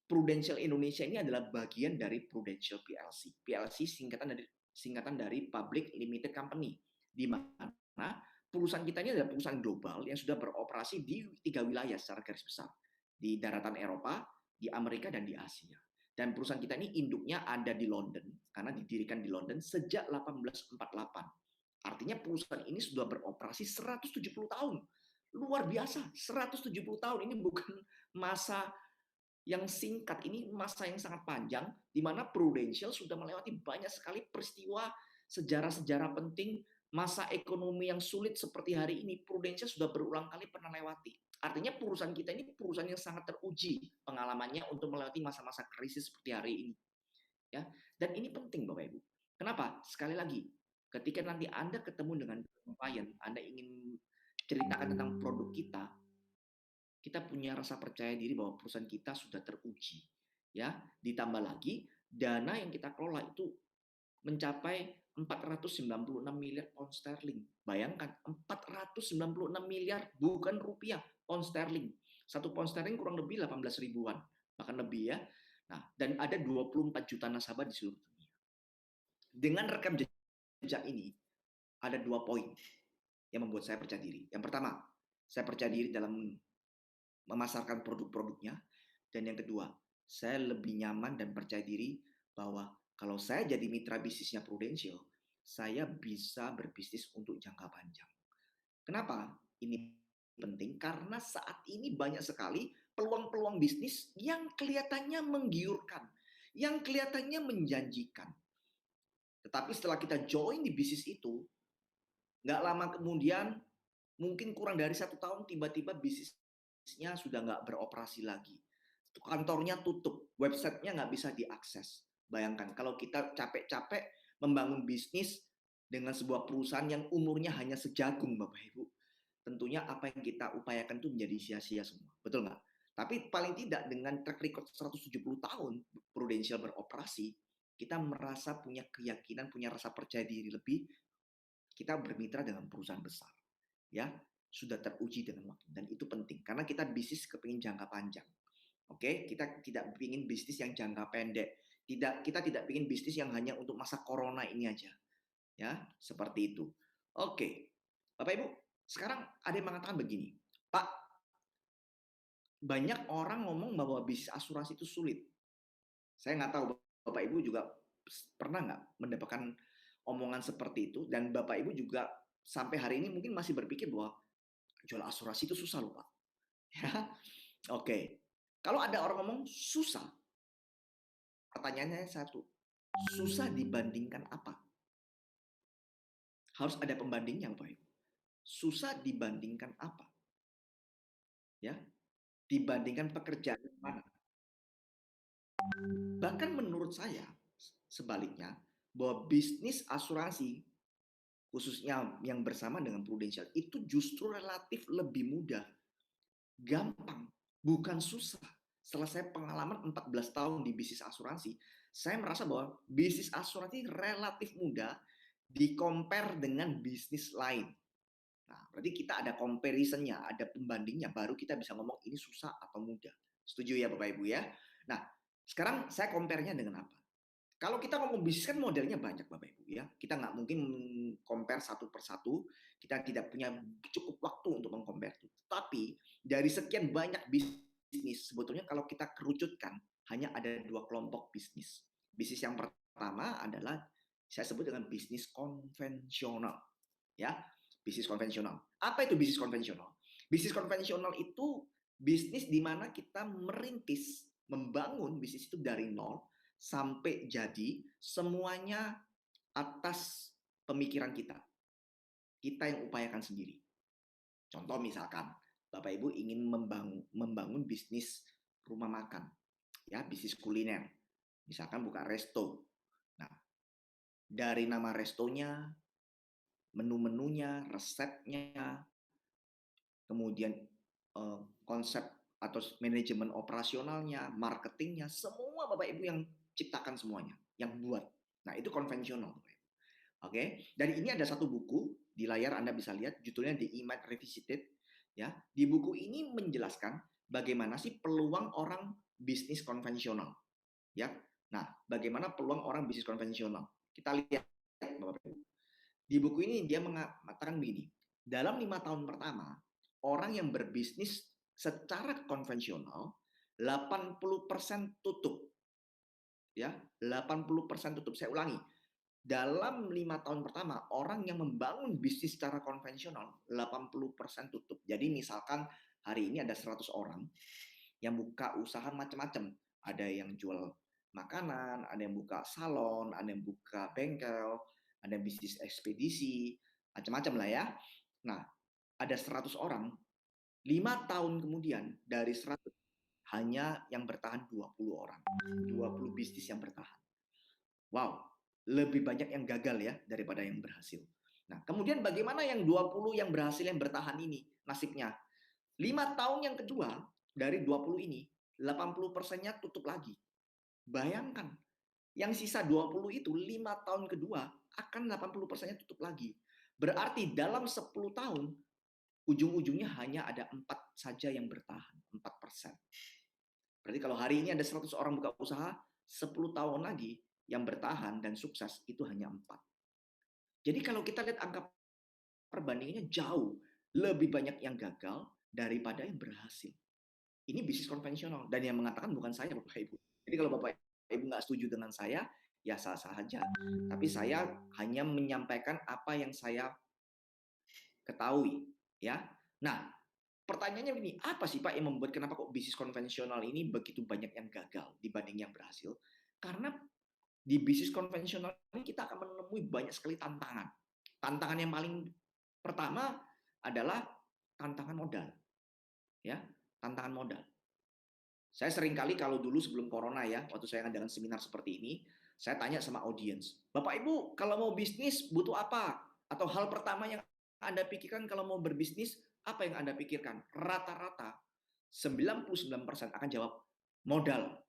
Prudential Indonesia ini adalah bagian dari Prudential PLC. PLC singkatan dari Public Limited Company, di mana perusahaan kita ini adalah perusahaan global yang sudah beroperasi di 3 wilayah secara garis besar. Di daratan Eropa, di Amerika, dan di Asia. Dan perusahaan kita ini induknya ada di London, karena didirikan di London sejak 1848. Artinya perusahaan ini sudah beroperasi 170 tahun. Luar biasa, 170 tahun. Ini bukan masa yang singkat, ini masa yang sangat panjang, di mana Prudential sudah melewati banyak sekali peristiwa sejarah-sejarah penting, masa ekonomi yang sulit seperti hari ini, Prudential sudah berulang kali pernah lewati. Artinya perusahaan kita ini perusahaan yang sangat teruji pengalamannya untuk melewati masa-masa krisis seperti hari ini. Ya, dan ini penting Bapak Ibu. Kenapa? Sekali lagi, ketika nanti Anda ketemu dengan klien, Anda ingin ceritakan tentang produk kita punya rasa percaya diri bahwa perusahaan kita sudah teruji. Ya, ditambah lagi dana yang kita kelola itu mencapai 496 miliar pound sterling. Bayangkan, 496 miliar bukan rupiah, pound sterling. Satu pound sterling kurang lebih 18 ribuan, bahkan lebih ya. Nah, dan ada 24 juta nasabah di seluruh dunia. Dengan rekam jejak ini, ada 2 poin yang membuat saya percaya diri. Yang pertama, saya percaya diri dalam memasarkan produk-produknya. Dan yang kedua, saya lebih nyaman dan percaya diri bahwa kalau saya jadi mitra bisnisnya Prudential, saya bisa berbisnis untuk jangka panjang. Kenapa? Ini penting karena saat ini banyak sekali peluang-peluang bisnis yang kelihatannya menggiurkan, yang kelihatannya menjanjikan. Tetapi setelah kita join di bisnis itu, nggak lama kemudian, mungkin kurang dari 1 tahun, tiba-tiba bisnisnya sudah nggak beroperasi lagi. Kantornya tutup, websitenya nggak bisa diakses. Bayangkan kalau kita capek-capek membangun bisnis dengan sebuah perusahaan yang umurnya hanya sejagung, Bapak Ibu. Tentunya apa yang kita upayakan itu menjadi sia-sia semua. Betul nggak? Tapi paling tidak dengan track record 170 tahun Prudential beroperasi, kita merasa punya keyakinan, punya rasa percaya diri lebih, kita bermitra dengan perusahaan besar. Ya, sudah teruji dengan waktu. Dan itu penting, karena kita bisnis kepingin jangka panjang. Oke, kita tidak ingin bisnis yang jangka pendek. Kita tidak ingin bisnis yang hanya untuk masa corona ini aja. Ya, seperti itu. Oke. Bapak Ibu, sekarang ada yang mengatakan begini, Pak, banyak orang ngomong bahwa bisnis asuransi itu sulit. Saya nggak tahu Bapak Ibu juga pernah nggak mendapatkan omongan seperti itu, dan Bapak Ibu juga sampai hari ini mungkin masih berpikir bahwa jual asuransi itu susah loh Pak. Ya, oke. Kalau ada orang ngomong susah, pertanyaannya satu, susah dibandingkan apa? Harus ada pembandingnya Bapak Ibu. Susah dibandingkan apa? Ya, dibandingkan pekerjaan mana? Bahkan menurut saya, sebaliknya, bahwa bisnis asuransi, khususnya yang bersama dengan Prudential, itu justru relatif lebih mudah. Gampang, bukan susah. Setelah saya pengalaman 14 tahun di bisnis asuransi, saya merasa bahwa bisnis asuransi relatif mudah di-compare dengan bisnis lain. Nah, berarti kita ada comparison-nya, ada pembandingnya, baru kita bisa ngomong ini susah atau mudah. Setuju ya Bapak Ibu ya? Nah, sekarang saya compare-nya dengan apa? Kalau kita ngomong bisnis kan modelnya banyak Bapak Ibu ya. Kita nggak mungkin compare satu persatu. Kita tidak punya cukup waktu untuk mengcompare itu. Tapi dari sekian banyak bisnis, sebetulnya kalau kita kerucutkan hanya ada 2 kelompok bisnis. Bisnis yang pertama adalah saya sebut dengan bisnis konvensional. Ya, bisnis konvensional. Apa itu bisnis konvensional? Bisnis konvensional itu bisnis di mana kita merintis, membangun bisnis itu dari nol sampai jadi, semuanya atas pemikiran kita. Kita yang upayakan sendiri. Contoh misalkan, Bapak Ibu ingin membangun bisnis rumah makan, ya, bisnis kuliner. Misalkan buka resto. Nah, dari nama restonya, menu-menunya, resepnya, kemudian konsep atau manajemen operasionalnya, marketingnya, semua Bapak Ibu yang ciptakan semuanya, yang buat. Nah, itu konvensional. Oke, dan ini ada satu buku di layar Anda bisa lihat, judulnya The E-Myth Revisited. Ya, di buku ini menjelaskan bagaimana sih peluang orang bisnis konvensional. Ya, nah, bagaimana peluang orang bisnis konvensional? Kita lihat, Bapak Ibu. Di buku ini dia mengatakan begini, dalam 5 tahun pertama, orang yang berbisnis secara konvensional 80% tutup. Ya, 80% tutup. Saya ulangi. Dalam 5 tahun pertama, orang yang membangun bisnis secara konvensional 80% tutup. Jadi misalkan hari ini ada 100 orang yang buka usaha macam-macam. Ada yang jual makanan, ada yang buka salon, ada yang buka bengkel, ada bisnis ekspedisi, macam-macam lah ya. Nah, ada 100 orang, 5 tahun kemudian dari 100 hanya yang bertahan 20 orang. 20 bisnis yang bertahan. Wow, lebih banyak yang gagal ya daripada yang berhasil. Nah, kemudian bagaimana yang 20 yang berhasil yang bertahan ini nasibnya? 5 tahun yang kedua dari 20 ini, 80%-nya tutup lagi. Bayangkan, yang sisa 20 itu 5 tahun kedua akan 80%-nya tutup lagi. Berarti dalam 10 tahun ujung-ujungnya hanya ada 4 saja yang bertahan, 4%. Berarti kalau hari ini ada 100 orang buka usaha, 10 tahun lagi yang bertahan dan sukses itu hanya 4. Jadi kalau kita lihat angka perbandingannya jauh lebih banyak yang gagal daripada yang berhasil. Ini bisnis konvensional dan yang mengatakan bukan saya Bapak Ibu. Jadi kalau Bapak Ibu nggak setuju dengan saya, ya sah-sah aja. Tapi saya hanya menyampaikan apa yang saya ketahui, ya. Nah, pertanyaannya begini, apa sih Pak yang membuat kenapa kok bisnis konvensional ini begitu banyak yang gagal dibanding yang berhasil? Karena di bisnis konvensional ini kita akan menemui banyak sekali tantangan. Tantangan yang paling pertama adalah tantangan modal. Ya, tantangan modal. Saya sering kali kalau dulu sebelum corona ya, waktu saya ngadakan seminar seperti ini, saya tanya sama audiens, Bapak Ibu kalau mau bisnis butuh apa? Atau hal pertama yang Anda pikirkan kalau mau berbisnis, apa yang Anda pikirkan? Rata-rata 99% akan jawab modal.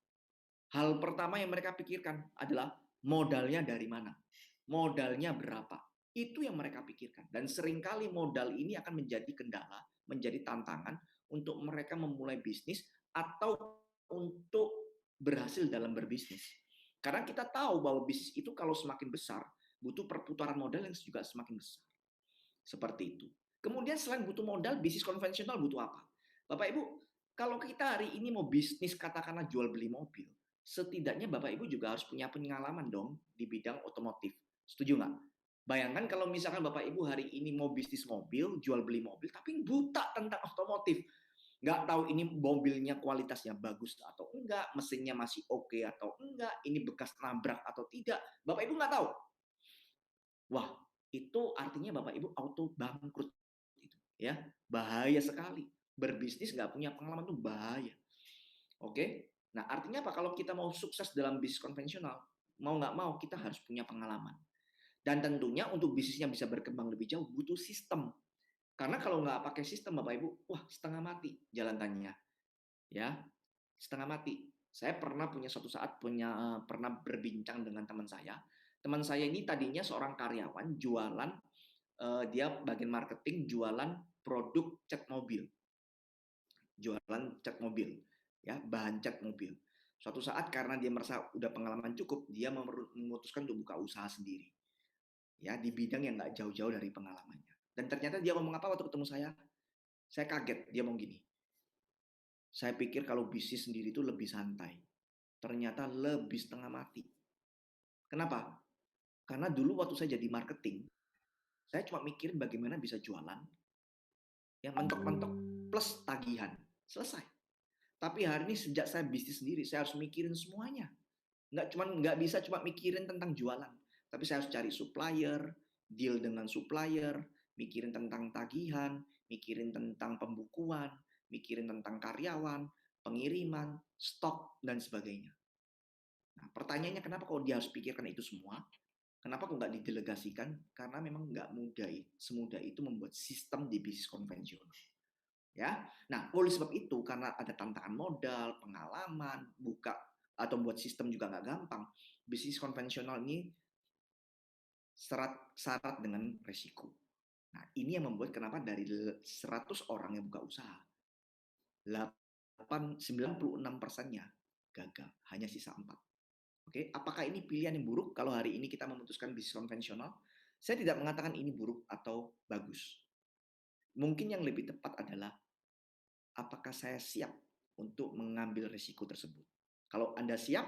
Hal pertama yang mereka pikirkan adalah modalnya dari mana? Modalnya berapa? Itu yang mereka pikirkan. Dan seringkali modal ini akan menjadi kendala, menjadi tantangan untuk mereka memulai bisnis atau untuk berhasil dalam berbisnis. Karena kita tahu bahwa bisnis itu kalau semakin besar, butuh perputaran modal yang juga semakin besar. Seperti itu. Kemudian selain butuh modal, bisnis konvensional butuh apa? Bapak Ibu, kalau kita hari ini mau bisnis katakanlah jual beli mobil, setidaknya Bapak Ibu juga harus punya pengalaman dong di bidang otomotif. Setuju nggak? Bayangkan kalau misalkan Bapak Ibu hari ini mau bisnis mobil, jual beli mobil, tapi buta tentang otomotif. Nggak tahu ini mobilnya kualitasnya bagus atau enggak, mesinnya masih oke atau enggak, ini bekas nabrak atau tidak. Bapak Ibu nggak tahu. Wah, itu artinya Bapak Ibu auto bangkrut. Ya, bahaya sekali. Berbisnis nggak punya pengalaman itu bahaya. Oke? Nah, artinya apa? Kalau kita mau sukses dalam bisnis konvensional, mau nggak mau kita harus punya pengalaman. Dan tentunya untuk bisnisnya bisa berkembang lebih jauh, butuh sistem. Karena kalau nggak pakai sistem, Bapak Ibu, wah setengah mati jalanannya. Ya, setengah mati. Saya pernah punya suatu saat pernah berbincang dengan teman saya. Teman saya ini tadinya seorang karyawan jualan, dia bagian marketing jualan produk cat mobil, ya bahan cat mobil. Suatu saat karena dia merasa udah pengalaman cukup, dia memutuskan untuk buka usaha sendiri, ya di bidang yang nggak jauh-jauh dari pengalamannya. Dan ternyata dia ngomong apa waktu ketemu saya kaget. Dia ngomong gini, saya pikir kalau bisnis sendiri itu lebih santai, ternyata lebih setengah mati. Kenapa? Karena dulu waktu saya jadi marketing, saya cuma mikirin bagaimana bisa jualan, ya mentok-mentok plus tagihan, selesai. Tapi hari ini sejak saya bisnis sendiri, saya harus mikirin semuanya. Nggak bisa cuma mikirin tentang jualan, tapi saya harus cari supplier, deal dengan supplier, mikirin tentang tagihan, mikirin tentang pembukuan, mikirin tentang karyawan, pengiriman, stok, dan sebagainya. Nah, pertanyaannya kenapa kok dia harus pikirkan itu semua? Kenapa kok nggak didelegasikan? Karena memang nggak mudah, semudah itu membuat sistem di bisnis konvensional. Ya, nah oleh sebab itu karena ada tantangan modal, pengalaman, buka atau buat sistem juga nggak gampang. Bisnis konvensional ini syarat dengan resiko. Nah ini yang membuat kenapa dari 100 orang yang buka usaha, 96%-nya gagal, hanya sisa 4. Oke, apakah ini pilihan yang buruk kalau hari ini kita memutuskan bisnis konvensional? Saya tidak mengatakan ini buruk atau bagus. Mungkin yang lebih tepat adalah apakah saya siap untuk mengambil risiko tersebut. Kalau Anda siap,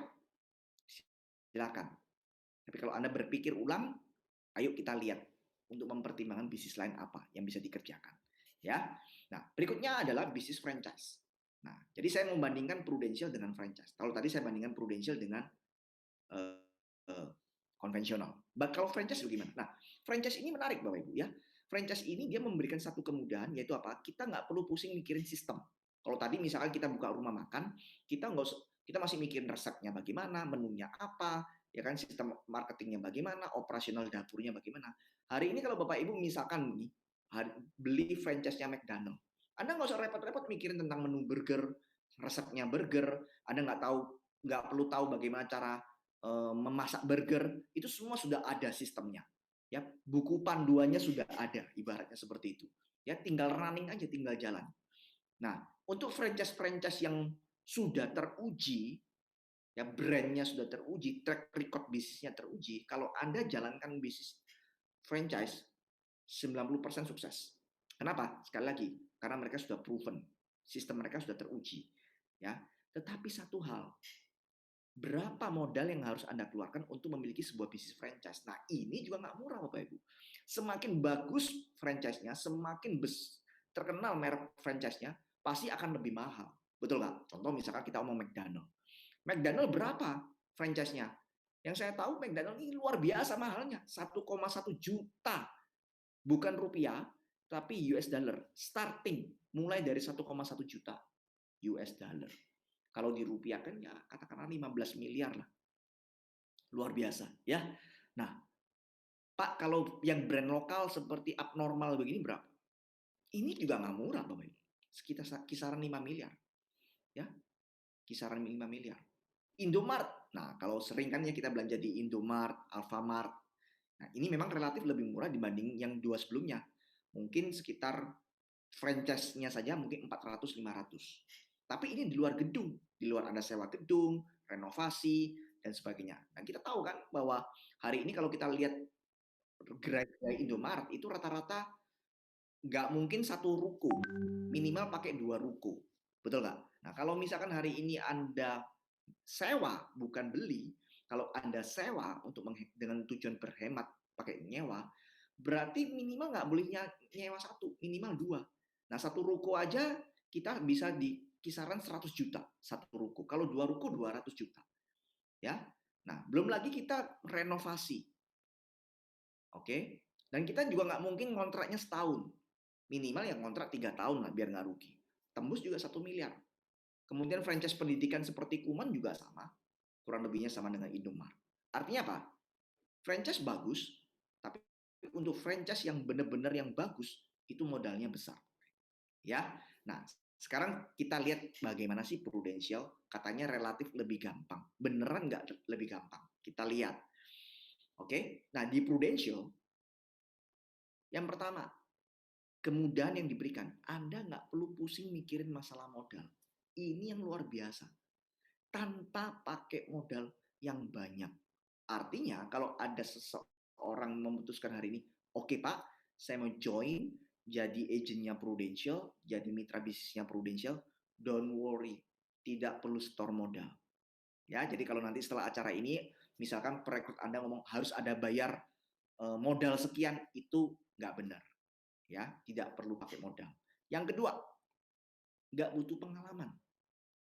silakan. Tapi kalau Anda berpikir ulang, ayo kita lihat untuk mempertimbangkan bisnis lain apa yang bisa dikerjakan. Ya. Nah, berikutnya adalah bisnis franchise. Nah, jadi saya membandingkan prudensial dengan franchise. Kalau tadi saya bandingkan prudensial dengan konvensional. Kalau franchise bagaimana? Nah, franchise ini menarik Bapak Ibu ya. franchise ini dia memberikan satu kemudahan, yaitu apa? Kita nggak perlu pusing mikirin sistem. Kalau tadi misalkan kita buka rumah makan, kita masih mikirin resepnya bagaimana, menunya apa, ya kan, sistem marketingnya bagaimana, operasional dapurnya bagaimana. Hari ini kalau Bapak Ibu misalkan nih, beli franchise-nya McDonald, Anda nggak usah repot-repot mikirin tentang menu burger, resepnya burger, Anda nggak perlu tahu bagaimana cara memasak burger, itu semua sudah ada sistemnya. Ya, buku panduannya sudah ada, ibaratnya seperti itu. Ya, tinggal running aja, tinggal jalan. Nah, untuk franchise-franchise yang sudah teruji, ya brandnya sudah teruji, track record bisnisnya teruji, kalau Anda jalankan bisnis franchise, 90% sukses. Kenapa? Sekali lagi, karena mereka sudah proven, sistem mereka sudah teruji. Ya, tetapi satu hal, berapa modal yang harus Anda keluarkan untuk memiliki sebuah bisnis franchise? Nah, ini juga nggak murah, Bapak Ibu. Semakin bagus franchise-nya, semakin terkenal merek franchise-nya, pasti akan lebih mahal. Betul nggak? Contoh misalkan kita ngomong McDonald. McDonald berapa franchise-nya? Yang saya tahu McDonald ini luar biasa mahalnya, 1,1 juta. Bukan rupiah, tapi US dollar. Starting mulai dari 1,1 juta US dollar. Kalau dirupiahkan ya katakanlah 15 miliar lah. Luar biasa ya. Nah, Pak, kalau yang brand lokal seperti Abnormal begini berapa? Ini juga nggak murah, Bapak Ibu. Sekitar kisaran 5 miliar. Ya, kisaran 5 miliar. Indomart. Nah, kalau sering kan ya kita belanja di Indomart, Alfamart. Nah, ini memang relatif lebih murah dibanding yang dua sebelumnya. Mungkin sekitar franchise-nya saja mungkin 400-500. Tapi ini di luar gedung, di luar ada sewa gedung, renovasi, dan sebagainya. Dan kita tahu kan bahwa hari ini kalau kita lihat gerai Indomaret itu rata-rata nggak mungkin satu ruko, minimal pakai 2 ruko. Betul nggak? Nah, kalau misalkan hari ini Anda sewa, bukan beli, kalau Anda sewa dengan tujuan berhemat pakai nyewa, berarti minimal nggak boleh nyewa satu, minimal 2. Nah, satu ruko aja kita bisa di kisaran 100 juta satu ruko. Kalau 2 ruko 200 juta. Ya. Nah, belum lagi kita renovasi. Oke? Dan kita juga nggak mungkin kontraknya setahun. Minimal yang kontrak 3 tahun lah biar nggak rugi. Tembus juga 1 miliar. Kemudian franchise pendidikan seperti Kuman juga sama. Kurang lebihnya sama dengan Indomaret. Artinya apa? Franchise bagus, tapi untuk franchise yang benar-benar yang bagus, itu modalnya besar. Ya. Nah, sekarang kita lihat bagaimana sih Prudential, katanya relatif lebih gampang. Beneran nggak lebih gampang? Kita lihat. Oke, nah di Prudential, yang pertama, kemudahan yang diberikan. Anda nggak perlu pusing mikirin masalah modal. Ini yang luar biasa. Tanpa pakai modal yang banyak. Artinya, kalau ada seseorang memutuskan hari ini, oke Pak, saya mau join, jadi agentnya Prudential, jadi mitra bisnisnya Prudential, don't worry, tidak perlu store modal. Ya, jadi kalau nanti setelah acara ini, misalkan perekrut Anda ngomong harus ada bayar modal sekian, itu nggak benar. Ya, tidak perlu pakai modal. Yang kedua, nggak butuh pengalaman.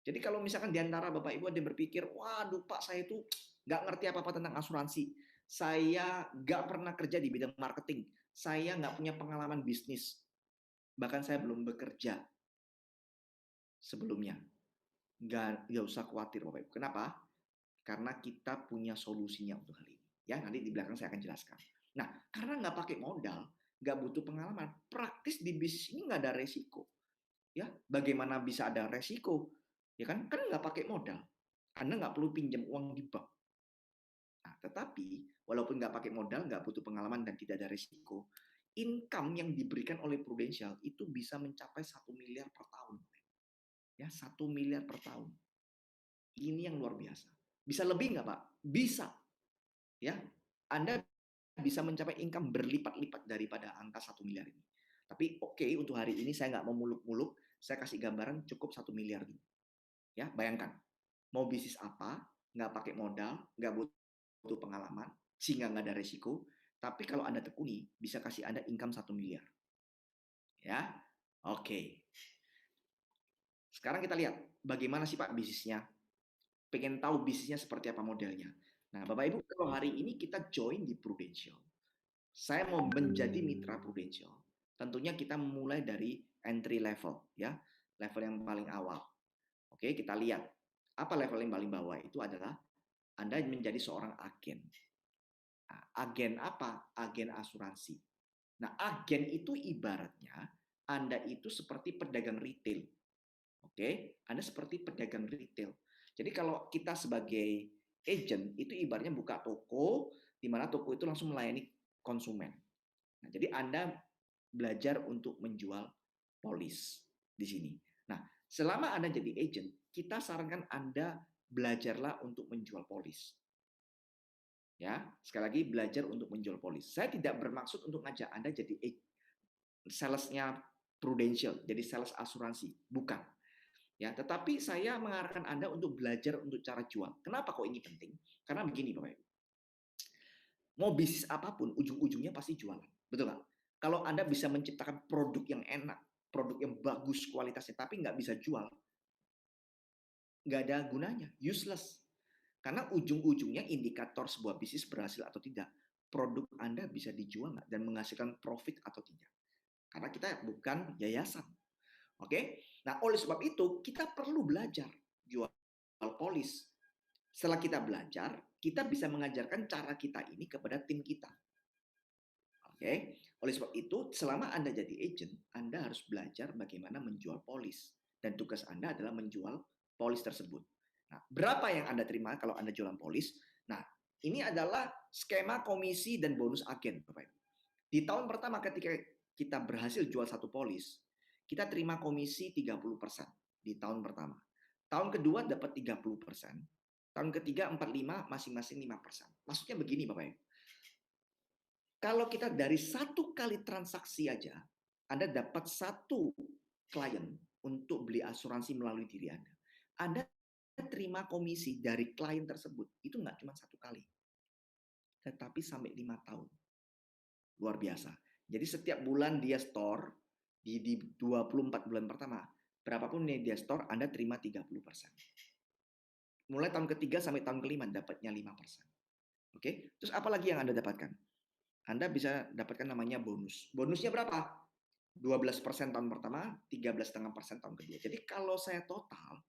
Jadi kalau misalkan di antara Bapak Ibu ada yang berpikir, waduh Pak, saya itu nggak ngerti apa-apa tentang asuransi. Saya nggak pernah kerja di bidang marketing. Saya nggak punya pengalaman bisnis. Bahkan saya belum bekerja sebelumnya. Nggak usah khawatir Bapak Ibu. Kenapa? Karena kita punya solusinya untuk hal ini. Ya, nanti di belakang saya akan jelaskan. Nah, karena nggak pakai modal, nggak butuh pengalaman, praktis di bisnis ini nggak ada resiko. Ya, bagaimana bisa ada resiko? Ya kan nggak pakai modal. Anda nggak perlu pinjam uang di bank. Nah, tetapi walaupun nggak pakai modal, nggak butuh pengalaman dan tidak ada risiko, income yang diberikan oleh Prudential itu bisa mencapai 1 miliar per tahun. Ya, 1 miliar per tahun. Ini yang luar biasa. Bisa lebih nggak, Pak? Bisa. Ya, Anda bisa mencapai income berlipat-lipat daripada angka 1 miliar ini. Tapi oke, untuk hari ini saya nggak mau muluk-muluk, saya kasih gambaran cukup 1 miliar dulu. Ya, bayangkan, mau bisnis apa, nggak pakai modal, nggak butuh pengalaman, sehingga nggak ada resiko, tapi kalau Anda tekuni, bisa kasih Anda income 1 miliar. Ya, oke. Sekarang kita lihat, bagaimana sih Pak bisnisnya? Pengen tahu bisnisnya seperti apa modelnya. Nah, Bapak Ibu, kalau hari ini kita join di Prudential, Saya mau menjadi mitra Prudential, tentunya kita mulai dari entry level, ya, level yang paling awal. Oke, kita lihat apa level yang paling bawah itu adalah Anda menjadi seorang agen. Nah, agen apa? Agen asuransi. Nah, agen itu ibaratnya Anda itu seperti pedagang retail. Oke, Anda seperti pedagang retail. Jadi kalau kita sebagai agent itu ibaratnya buka toko, di mana toko itu langsung melayani konsumen. Nah, jadi Anda belajar untuk menjual polis di sini. Nah, selama Anda jadi agent, kita sarankan Anda belajarlah untuk menjual polis. Ya, sekali lagi belajar untuk menjual polis. Saya tidak bermaksud untuk ngajak Anda jadi salesnya Prudential, jadi sales asuransi, bukan. Ya, tetapi saya mengarahkan Anda untuk belajar untuk cara jual. Kenapa kok ini penting? Karena begini, Bapak Ibu. Mau bisnis apapun, ujung-ujungnya pasti jualan. Betul nggak? Kalau Anda bisa menciptakan produk yang enak, produk yang bagus kualitasnya, tapi nggak bisa jual, nggak ada gunanya, useless. Karena ujung-ujungnya indikator sebuah bisnis berhasil atau tidak, produk Anda bisa dijual nggak dan menghasilkan profit atau tidak. Karena kita bukan yayasan. Oke? Nah, oleh sebab itu, kita perlu belajar jual polis. Setelah kita belajar, kita bisa mengajarkan cara kita ini kepada tim kita. Oke, oleh sebab itu, selama Anda jadi agent, Anda harus belajar bagaimana menjual polis. Dan tugas Anda adalah menjual polis tersebut. Nah, berapa yang Anda terima kalau Anda jualan polis? Nah, ini adalah skema komisi dan bonus agen, Bapak Ibu. Di tahun pertama ketika kita berhasil jual satu polis, kita terima komisi 30% di tahun pertama. Tahun kedua dapat 30%. Tahun ketiga 45 masing-masing 5%. Maksudnya begini Bapak Ibu. Kalau kita dari satu kali transaksi aja, Anda dapat satu klien untuk beli asuransi melalui diri Anda. Anda terima komisi dari klien tersebut, itu nggak cuma satu kali, tetapi sampai 5 tahun. Luar biasa. Jadi setiap bulan dia store, di 24 bulan pertama, berapapun yang dia store, Anda terima 30%. Mulai tahun ketiga sampai tahun kelima, dapatnya 5%. Oke, terus apa lagi yang Anda dapatkan? Anda bisa dapatkan namanya bonus. Bonusnya berapa? 12% tahun pertama, 13,5% tahun kedua. Jadi kalau saya total,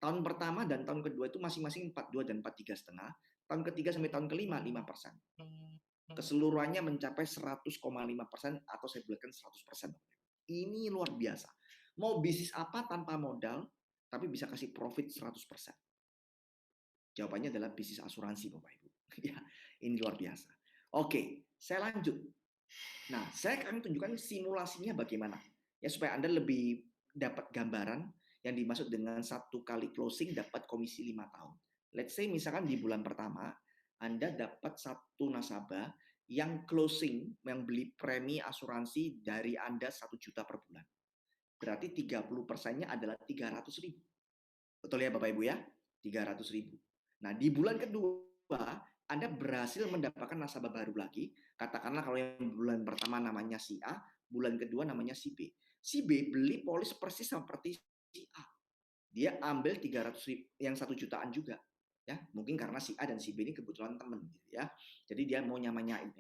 tahun pertama dan tahun kedua itu masing-masing 42 dan 43,5. Tahun ketiga sampai tahun kelima 5%. Keseluruhannya mencapai 100,5% atau saya bulatkan 100%. Ini luar biasa. Mau bisnis apa tanpa modal, tapi bisa kasih profit 100%. Jawabannya adalah bisnis asuransi, Bapak Ibu. Ya, ini luar biasa. Oke, saya lanjut. Nah, saya akan tunjukkan simulasinya bagaimana. Ya, supaya Anda lebih dapat gambaran yang dimaksud dengan satu kali closing dapat komisi 5 tahun. Let's say misalkan di bulan pertama, Anda dapat satu nasabah yang closing, yang beli premi asuransi dari Anda 1 juta per bulan. Berarti 30%-nya adalah 300.000. Betul ya Bapak Ibu ya? 300.000. Nah, di bulan kedua, Anda berhasil mendapatkan nasabah baru lagi. Katakanlah kalau yang bulan pertama namanya si A, bulan kedua namanya si B. Si B beli polis persis seperti si A. Dia ambil 300.000, yang 1 jutaan juga. Ya, mungkin karena si A dan si B ini kebetulan teman gitu ya. Jadi dia mau nyamain.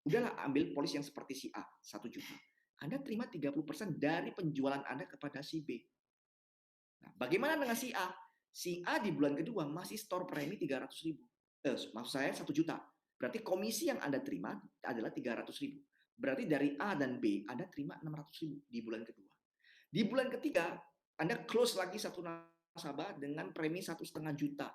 Udahlah ambil polis yang seperti si A, 1 juta. Anda terima 30% dari penjualan Anda kepada si B. Nah, bagaimana dengan si A? Si A di bulan kedua masih store premi 300.000. Maksud saya 1 juta. Berarti komisi yang Anda terima adalah 300.000. Berarti dari A dan B, Anda terima 600.000 di bulan kedua. Di bulan ketiga, Anda close lagi satu nasabah dengan premi 1,5 juta.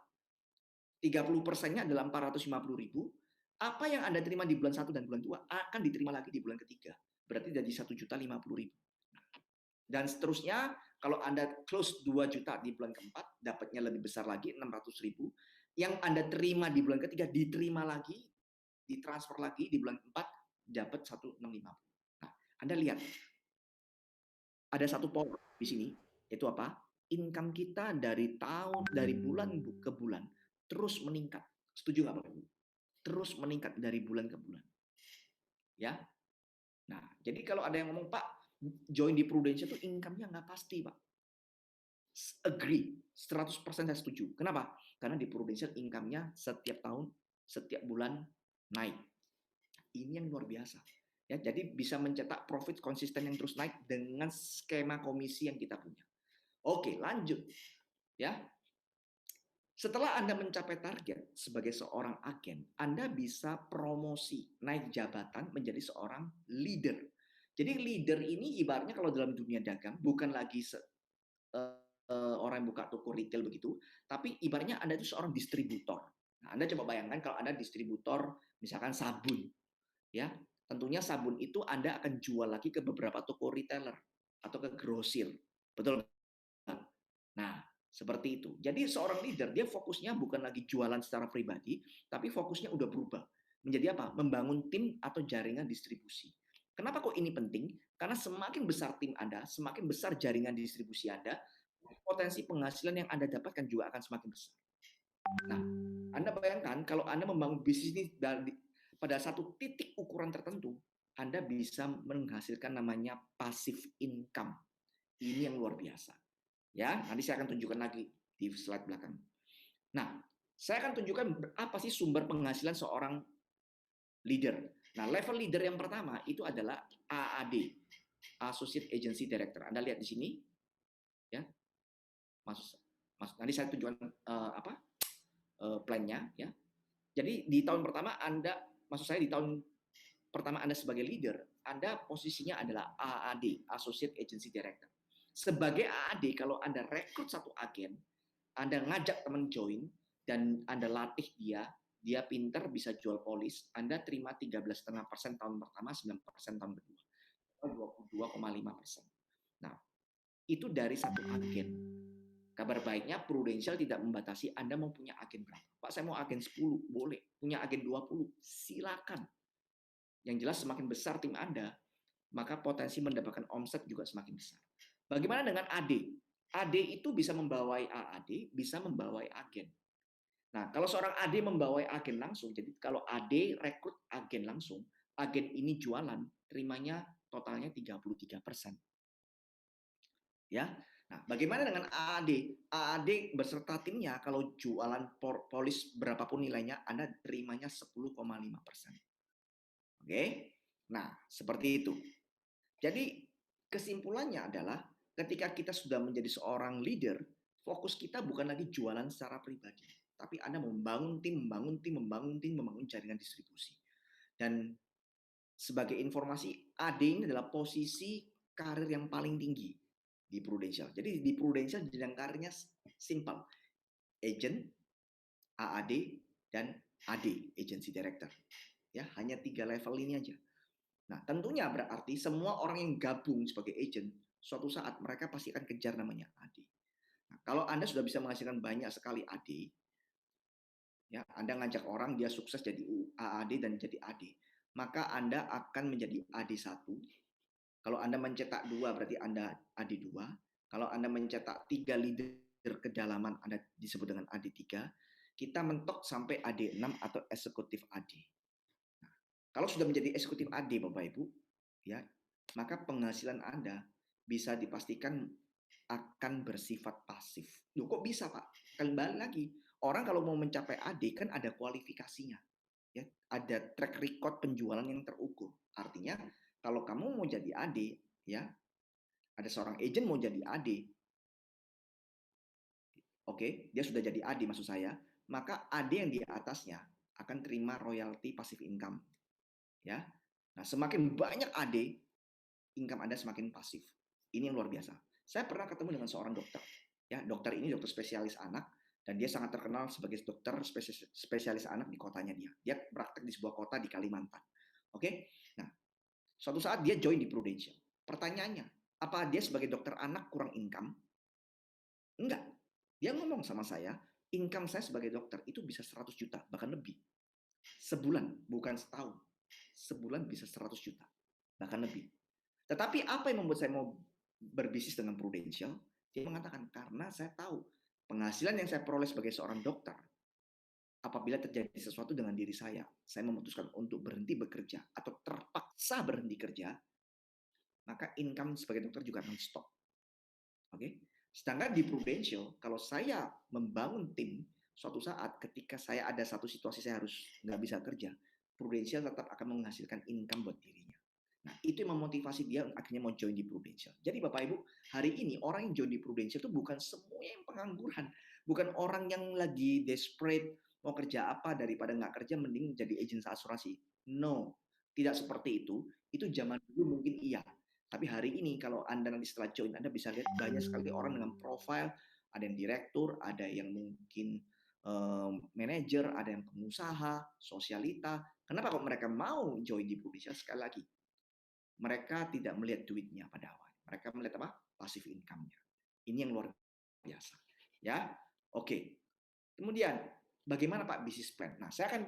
30%-nya adalah 450.000. Apa yang Anda terima di bulan 1 dan bulan 2 akan diterima lagi di bulan ketiga. Berarti jadi 1.050.000. Dan seterusnya, kalau Anda close 2 juta di bulan keempat, dapatnya lebih besar lagi, 600.000. Yang Anda terima di bulan ketiga, diterima lagi, ditransfer lagi di bulan keempat, dapat 1.650. Nah, Anda lihat, ada satu pola di sini, yaitu apa? Income kita dari bulan ke bulan, terus meningkat. Setuju nggak Bapak Ibu? Terus meningkat dari bulan ke bulan. Ya. Nah, jadi kalau ada yang ngomong, Pak, join di Prudential itu income-nya nggak pasti, Pak. Agree, 100% saya setuju. Kenapa? Karena di Prudential income-nya setiap tahun, setiap bulan naik. Ini yang luar biasa. Ya, jadi bisa mencetak profit konsisten yang terus naik dengan skema komisi yang kita punya. Oke, lanjut. Ya, setelah Anda mencapai target sebagai seorang agen, Anda bisa promosi, naik jabatan menjadi seorang leader. Jadi leader ini ibaratnya kalau dalam dunia dagang bukan lagi orang yang buka toko retail begitu, tapi ibaratnya Anda itu seorang distributor. Nah, Anda coba bayangkan kalau Anda distributor misalkan sabun, ya, tentunya sabun itu Anda akan jual lagi ke beberapa toko retailer atau ke grosir. Betul? Nah, seperti itu. Jadi seorang leader, dia fokusnya bukan lagi jualan secara pribadi, tapi fokusnya udah berubah. Menjadi apa? Membangun tim atau jaringan distribusi. Kenapa kok ini penting? Karena semakin besar tim Anda, semakin besar jaringan distribusi Anda, potensi penghasilan yang Anda dapatkan juga akan semakin besar. Nah, Anda bayangkan kalau Anda membangun bisnis ini pada satu titik ukuran tertentu, Anda bisa menghasilkan namanya passive income. Ini yang luar biasa. Ya, nanti saya akan tunjukkan lagi di slide belakang. Nah, saya akan tunjukkan apa sih sumber penghasilan seorang leader. Nah, level leader yang pertama itu adalah AAD, Associate Agency Director. Anda lihat di sini, ya, nanti saya tunjukkan plan-nya, ya. Jadi di tahun pertama maksud saya di tahun pertama Anda sebagai leader, Anda posisinya adalah AAD, Associate Agency Director. Sebagai AAD, kalau Anda rekrut satu agen, Anda ngajak teman join, dan Anda latih dia pinter, bisa jual polis, Anda terima 13,5% tahun pertama, 9% tahun kedua. 22,5%. Nah, itu dari satu agen. Kabar baiknya, Prudential tidak membatasi Anda mau punya agen berapa. Pak, saya mau agen 10, boleh. Punya agen 20, silakan. Yang jelas semakin besar tim Anda, maka potensi mendapatkan omset juga semakin besar. Bagaimana dengan AD? AD itu bisa membawai AAD, bisa membawai agen. Nah, kalau seorang AD membawai agen langsung, jadi kalau AD rekrut agen langsung, agen ini jualan, terimanya totalnya 33%. Ya. Nah, bagaimana dengan AAD? AAD beserta timnya kalau jualan polis berapapun nilainya, Anda terimanya 10,5%. Oke? Nah, seperti itu. Jadi, kesimpulannya adalah ketika kita sudah menjadi seorang leader, fokus kita bukan lagi jualan secara pribadi, tapi Anda membangun tim, membangun jaringan distribusi. Dan sebagai informasi, AD ini adalah posisi karir yang paling tinggi di Prudential. Jadi di Prudential jenjang karirnya simple. Agent, AAD, dan AD, Agency Director. Ya, hanya 3 level ini aja. Nah, tentunya berarti semua orang yang gabung sebagai agent, suatu saat mereka pasti akan kejar namanya AD. Nah, kalau Anda sudah bisa menghasilkan banyak sekali AD, ya, Anda ngajak orang, dia sukses jadi AAD dan jadi AD, maka Anda akan menjadi AD1. Kalau Anda mencetak 2, berarti Anda AD2. Kalau Anda mencetak 3 leader kedalaman, Anda disebut dengan AD3. Kita mentok sampai AD6 atau eksekutif AD. Kalau sudah menjadi eksekutif AD, Bapak Ibu, ya, maka penghasilan Anda bisa dipastikan akan bersifat pasif. Loh, kok bisa, Pak? Kembali lagi, orang kalau mau mencapai AD kan ada kualifikasinya, ya, ada track record penjualan yang terukur. Artinya, kalau kamu mau jadi AD, ya, ada seorang agent mau jadi AD, oke, dia sudah jadi AD maksud saya, maka AD yang di atasnya akan terima royalti passive income. Ya. Nah, semakin banyak AD, income Anda semakin pasif. Ini yang luar biasa. Saya pernah ketemu dengan seorang dokter. Ya, dokter ini dokter spesialis anak dan dia sangat terkenal sebagai dokter spesialis anak di kotanya dia. Dia praktek di sebuah kota di Kalimantan. Oke? Nah, suatu saat dia join di Prudential. Pertanyaannya, apa dia sebagai dokter anak kurang income? Enggak. Dia ngomong sama saya, income saya sebagai dokter itu bisa 100 juta, bahkan lebih. Sebulan, bukan setahun. Sebulan bisa 100 juta, bahkan lebih. Tetapi apa yang membuat saya mau berbisnis dengan Prudential? Dia mengatakan, karena saya tahu penghasilan yang saya peroleh sebagai seorang dokter, apabila terjadi sesuatu dengan diri saya memutuskan untuk berhenti bekerja atau terpaksa berhenti kerja, maka income sebagai dokter juga akan stop. Oke? Sedangkan di Prudential, kalau saya membangun tim, suatu saat ketika saya ada satu situasi saya harus nggak bisa kerja, Prudential tetap akan menghasilkan income buat dirinya. Nah, itu yang memotivasi dia akhirnya mau join di Prudential. Jadi Bapak Ibu, hari ini orang yang join di Prudential itu bukan semua yang pengangguran, bukan orang yang lagi desperate mau kerja apa daripada nggak kerja mending jadi agen asuransi. No, tidak seperti itu. Itu zaman dulu mungkin iya. Tapi hari ini kalau Anda nanti setelah join, Anda bisa lihat banyak sekali orang dengan profile, ada yang direktur, ada yang mungkin manajer, ada yang pengusaha, sosialita. Kenapa kok mereka mau join di Prudential? Sekali lagi, mereka tidak melihat duitnya pada awal. Mereka melihat apa? Passive income-nya. Ini yang luar biasa. Ya, oke. Kemudian, bagaimana Pak bisnis plan? Nah, saya akan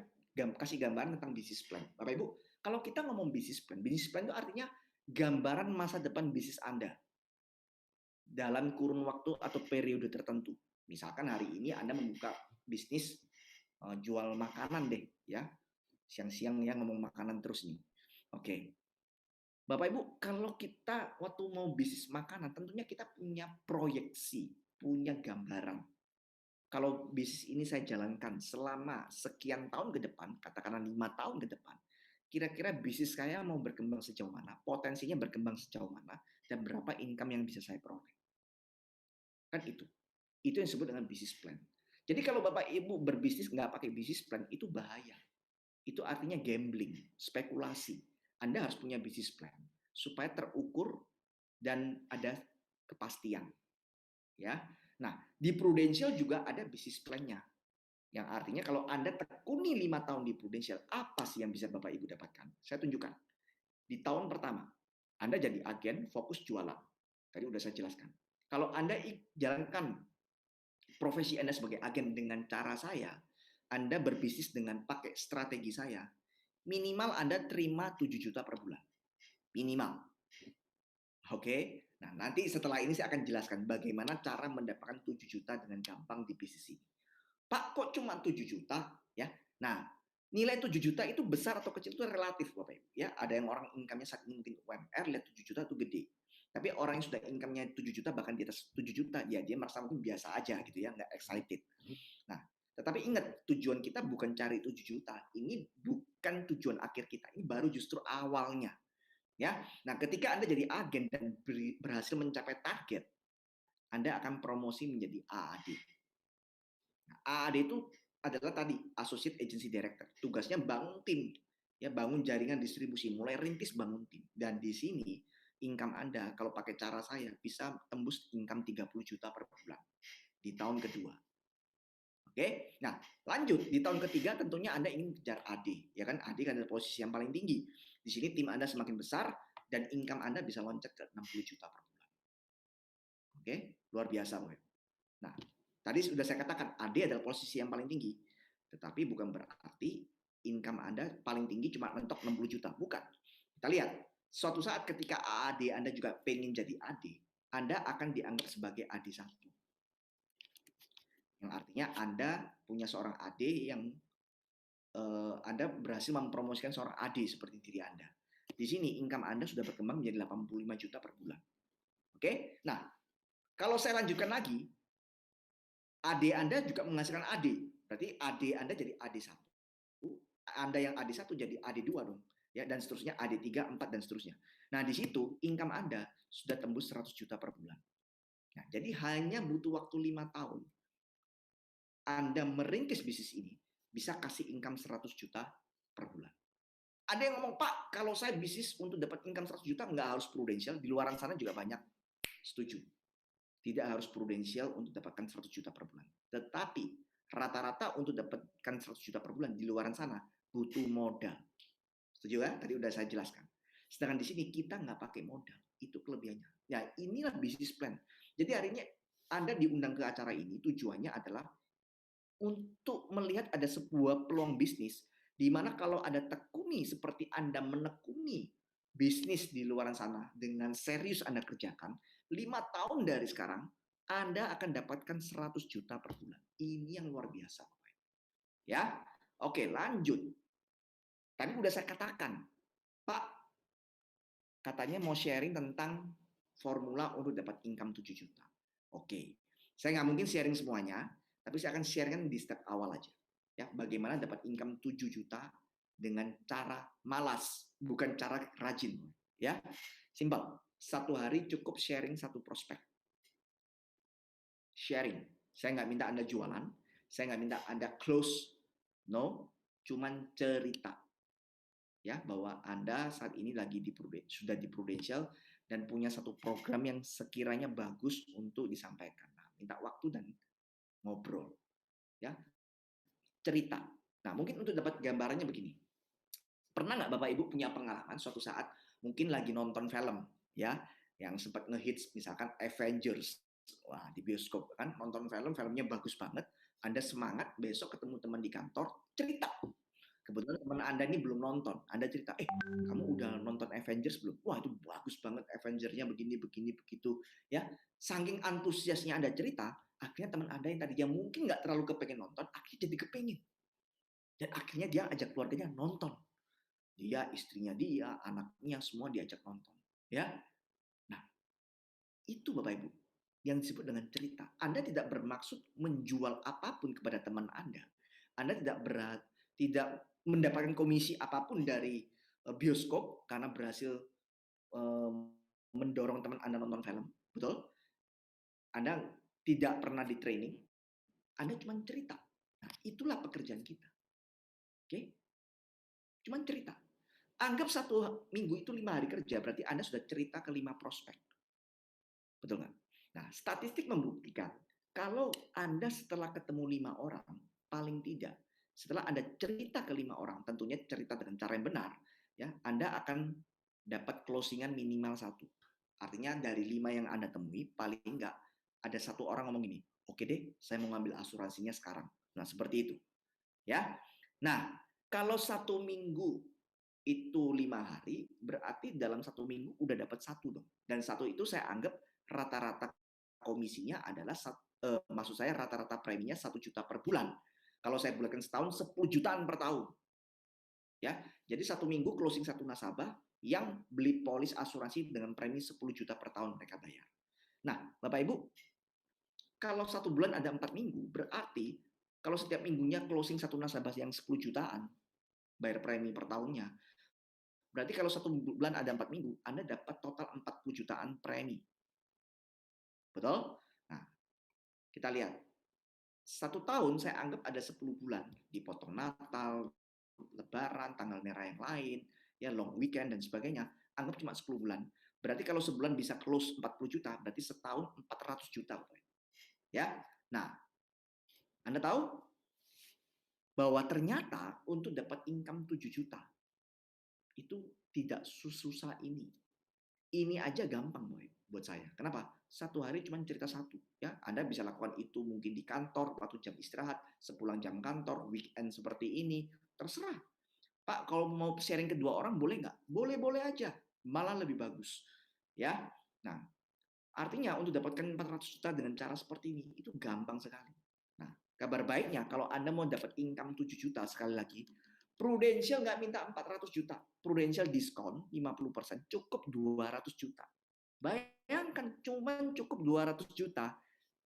kasih gambaran tentang bisnis plan. Bapak Ibu, kalau kita ngomong bisnis plan itu artinya gambaran masa depan bisnis Anda dalam kurun waktu atau periode tertentu. Misalkan hari ini Anda membuka bisnis jual makanan deh, ya. Siang-siang ya ngomong makanan terus nih. Oke. Bapak Ibu, kalau kita waktu mau bisnis makanan, tentunya kita punya proyeksi, punya gambaran. Kalau bisnis ini saya jalankan selama sekian tahun ke depan, katakanlah 5 tahun ke depan, kira-kira bisnis saya mau berkembang sejauh mana, potensinya berkembang sejauh mana, dan berapa income yang bisa saya peroleh. Kan itu. Itu yang disebut dengan bisnis plan. Jadi kalau Bapak Ibu berbisnis nggak pakai bisnis plan, itu bahaya. Itu artinya gambling, spekulasi. Anda harus punya bisnis plan supaya terukur dan ada kepastian. Ya. Nah, di Prudential juga ada bisnis plan-nya. Yang artinya kalau Anda tekuni 5 tahun di Prudential, apa sih yang bisa Bapak Ibu dapatkan? Saya tunjukkan. Di tahun pertama, Anda jadi agen fokus jualan. Tadi udah saya jelaskan. Kalau Anda jalankan profesi Anda sebagai agen dengan cara saya, Anda berbisnis dengan pakai strategi saya, minimal Anda terima 7 juta per bulan. Minimal. Oke? Nah, nanti setelah ini saya akan jelaskan bagaimana cara mendapatkan 7 juta dengan gampang di bisnis ini. Pak, kok cuma 7 juta? Ya. Nah, nilai 7 juta itu besar atau kecil itu relatif, Bapak Ibu. Ya, ada yang orang income-nya saat ini mungkin UMR, lihat 7 juta itu gede. Tapi orang yang sudah income-nya 7 juta, bahkan di atas 7 juta, ya dia merasa mungkin biasa aja gitu ya, nggak excited. Nah, tetapi ingat, tujuan kita bukan cari 7 juta. Ini bukan tujuan akhir kita. Ini baru justru awalnya. Ya, nah ketika Anda jadi agen dan berhasil mencapai target, Anda akan promosi menjadi AAD. Nah, AAD itu adalah tadi Associate Agency Director. Tugasnya bangun tim, ya bangun jaringan distribusi, mulai rintis bangun tim. Dan di sini income Anda kalau pakai cara saya bisa tembus income 30 juta per bulan di tahun kedua. Oke, nah lanjut di tahun ketiga tentunya Anda ingin kejar AD, ya kan? AD kan adalah posisi yang paling tinggi. Di sini tim Anda semakin besar dan income Anda bisa loncat ke 60 juta per bulan. Oke, luar biasa, Boy. Nah, tadi sudah saya katakan AD adalah posisi yang paling tinggi, tetapi bukan berarti income Anda paling tinggi cuma mentok 60 juta, bukan. Kita lihat, suatu saat ketika AAD Anda juga pengen jadi AD, Anda akan dianggap sebagai AD1. Yang artinya Anda punya seorang AD yang Anda berhasil mempromosikan seorang AD seperti diri Anda. Di sini income Anda sudah berkembang menjadi 85 juta per bulan. Oke? Nah, kalau saya lanjutkan lagi, AD Anda juga menghasilkan AD. Berarti AD Anda jadi AD1. Anda yang AD1 jadi AD2 dong. Ya, dan seterusnya AD3, 4, dan seterusnya. Nah, di situ income Anda sudah tembus 100 juta per bulan. Nah, jadi hanya butuh waktu 5 tahun. Anda merintis bisnis ini, bisa kasih income 100 juta per bulan. Ada yang ngomong, Pak, kalau saya bisnis untuk dapat income 100 juta, nggak harus Prudential, di luar sana juga banyak. Setuju. Tidak harus Prudential untuk dapatkan 100 juta per bulan. Tetapi, rata-rata untuk dapatkan 100 juta per bulan di luar sana, butuh modal. Setuju ya? Tadi udah saya jelaskan. Sedangkan di sini kita nggak pakai modal. Itu kelebihannya. Ya, inilah bisnis plan. Jadi hari ini Anda diundang ke acara ini, tujuannya adalah untuk melihat ada sebuah peluang bisnis di mana kalau ada tekuni seperti Anda menekuni bisnis di luar sana dengan serius Anda kerjakan, 5 tahun dari sekarang Anda akan dapatkan 100 juta per bulan. Ini yang luar biasa. Ya, oke lanjut. Tadi udah saya katakan, Pak, katanya mau sharing tentang formula untuk dapat income 7 juta. Oke, saya nggak mungkin sharing semuanya, tapi saya akan sharingkan di step awal aja. Ya, bagaimana dapat income 7 juta dengan cara malas, bukan cara rajin. Ya, simpel. Satu hari cukup sharing satu prospek. Sharing. Saya nggak minta Anda jualan, saya nggak minta Anda close. No, cuman cerita. Ya, bahwa Anda saat ini lagi sudah di Prudential dan punya satu program yang sekiranya bagus untuk disampaikan. Nah, minta waktu dan ngobrol. Ya, cerita. Nah, mungkin untuk dapat gambarannya begini. Pernah nggak Bapak Ibu punya pengalaman suatu saat mungkin lagi nonton film, ya, yang sempat ngehits misalkan Avengers, wah di bioskop kan nonton film, filmnya bagus banget, Anda semangat besok ketemu teman di kantor, cerita. Kebetulan teman Anda ini belum nonton, Anda cerita, kamu udah nonton Avengers belum? Wah itu bagus banget Avengers-nya begini, begini, begitu, ya. Saking antusiasnya Anda cerita, akhirnya teman Anda yang tadinya mungkin nggak terlalu kepengen nonton, akhirnya jadi kepengen. Dan akhirnya dia ajak keluarganya nonton. Dia, istrinya dia, anaknya semua diajak nonton. Ya, nah itu Bapak Ibu yang disebut dengan cerita. Anda tidak bermaksud menjual apapun kepada teman Anda. Anda tidak mendapatkan komisi apapun dari bioskop karena berhasil mendorong teman Anda nonton film, betul? Anda tidak pernah di training, Anda cuma cerita. Nah, itulah pekerjaan kita. Oke? Cuma cerita. Anggap 1 minggu itu 5 hari kerja, berarti Anda sudah cerita ke 5 prospek. Betul nggak? Nah, statistik membuktikan kalau Anda setelah ketemu 5 orang, paling tidak, setelah Anda cerita ke 5 orang, tentunya cerita dengan cara yang benar, ya, Anda akan dapat closingan minimal 1. Artinya dari 5 yang Anda temui, paling nggak ada 1 orang ngomong gini, oke deh, saya mau ngambil asuransinya sekarang. Nah, seperti itu. Ya. Nah, kalau 1 minggu itu 5 hari, berarti dalam 1 minggu udah dapat 1 dong. Dan 1 itu saya anggap rata-rata komisinya adalah, maksud saya rata-rata preminya 1 juta per bulan. Kalau saya bulatkan setahun, 10 jutaan per tahun. Ya, jadi 1 minggu closing 1 nasabah yang beli polis asuransi dengan premi 10 juta per tahun mereka bayar. Nah, Bapak Ibu, kalau 1 bulan ada 4 minggu, berarti kalau setiap minggunya closing 1 nasabah yang 10 jutaan, bayar premi per tahunnya, berarti kalau 1 bulan ada 4 minggu, Anda dapat total 40 jutaan premi. Betul? Nah, kita lihat. 1 tahun saya anggap ada 10 bulan. Dipotong Natal, Lebaran, tanggal merah yang lain, ya long weekend dan sebagainya. Anggap cuma 10 bulan. Berarti kalau sebulan bisa close 40 juta, berarti setahun 400 juta. Ya. Nah, Anda tahu bahwa ternyata untuk dapat income 7 juta, itu tidak susah ini. Ini aja gampang buat saya. Kenapa? 1 hari cuma cerita 1. Ya, Anda bisa lakukan itu mungkin di kantor, waktu jam istirahat, sepulang jam kantor, weekend seperti ini, terserah. Pak, kalau mau sharing ke 2 orang boleh nggak? Boleh-boleh aja. Malah lebih bagus. Ya, nah, artinya untuk dapatkan 400 juta dengan cara seperti ini, itu gampang sekali. Nah, kabar baiknya kalau Anda mau dapat income 7 juta, sekali lagi, Prudential nggak minta 400 juta. Prudential diskon 50%, cukup 200 juta. Bayangkan cuma cukup 200 juta,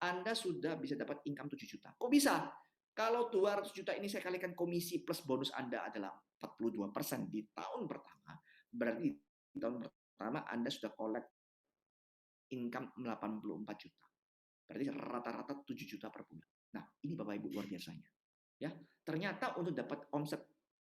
Anda sudah bisa dapat income 7 juta. Kok bisa? Kalau 200 juta ini saya kalikan komisi plus bonus Anda adalah 42% di tahun pertama, berarti di tahun pertama Anda sudah collect income 84 juta. Berarti rata-rata 7 juta per bulan. Nah, ini Bapak Ibu luar biasanya. Ya, ternyata untuk dapat omset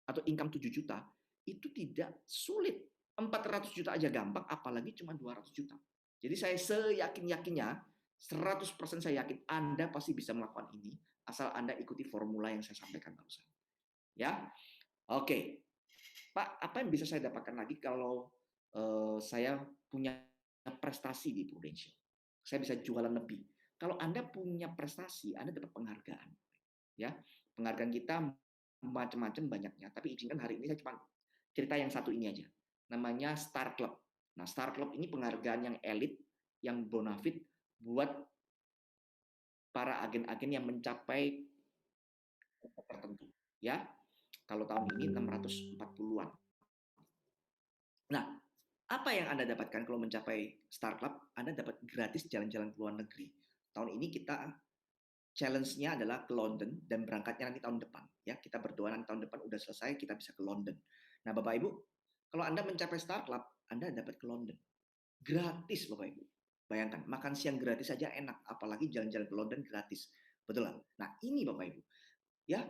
atau income 7 juta itu tidak sulit. 400 juta aja gampang, apalagi cuma 200 juta. Jadi saya seyakin-yakinnya, 100% saya yakin Anda pasti bisa melakukan ini, asal Anda ikuti formula yang saya sampaikan barusan. Ya, oke. Pak, apa yang bisa saya dapatkan lagi kalau saya punya prestasi di Prudential? Saya bisa jualan lebih. Kalau Anda punya prestasi, Anda dapat penghargaan. Ya, penghargaan kita macam-macam banyaknya, tapi izinkan hari ini saya cuma cerita yang satu ini aja. Namanya Star Club. Nah, Star Club ini penghargaan yang elit, yang bonafit buat para agen-agen yang mencapai tertentu. Ya, kalau tahun ini 640-an. Nah, apa yang Anda dapatkan kalau mencapai Star Club? Anda dapat gratis jalan-jalan ke luar negeri. Tahun ini kita challenge-nya adalah ke London dan berangkatnya nanti tahun depan. Ya, kita berdoa nanti tahun depan udah selesai, kita bisa ke London. Nah, Bapak Ibu, kalau Anda mencapai Start Club, Anda dapat ke London. Gratis, Bapak Ibu. Bayangkan, makan siang gratis saja enak, apalagi jalan-jalan ke London gratis. Betul lah. Nah, ini Bapak Ibu. Ya,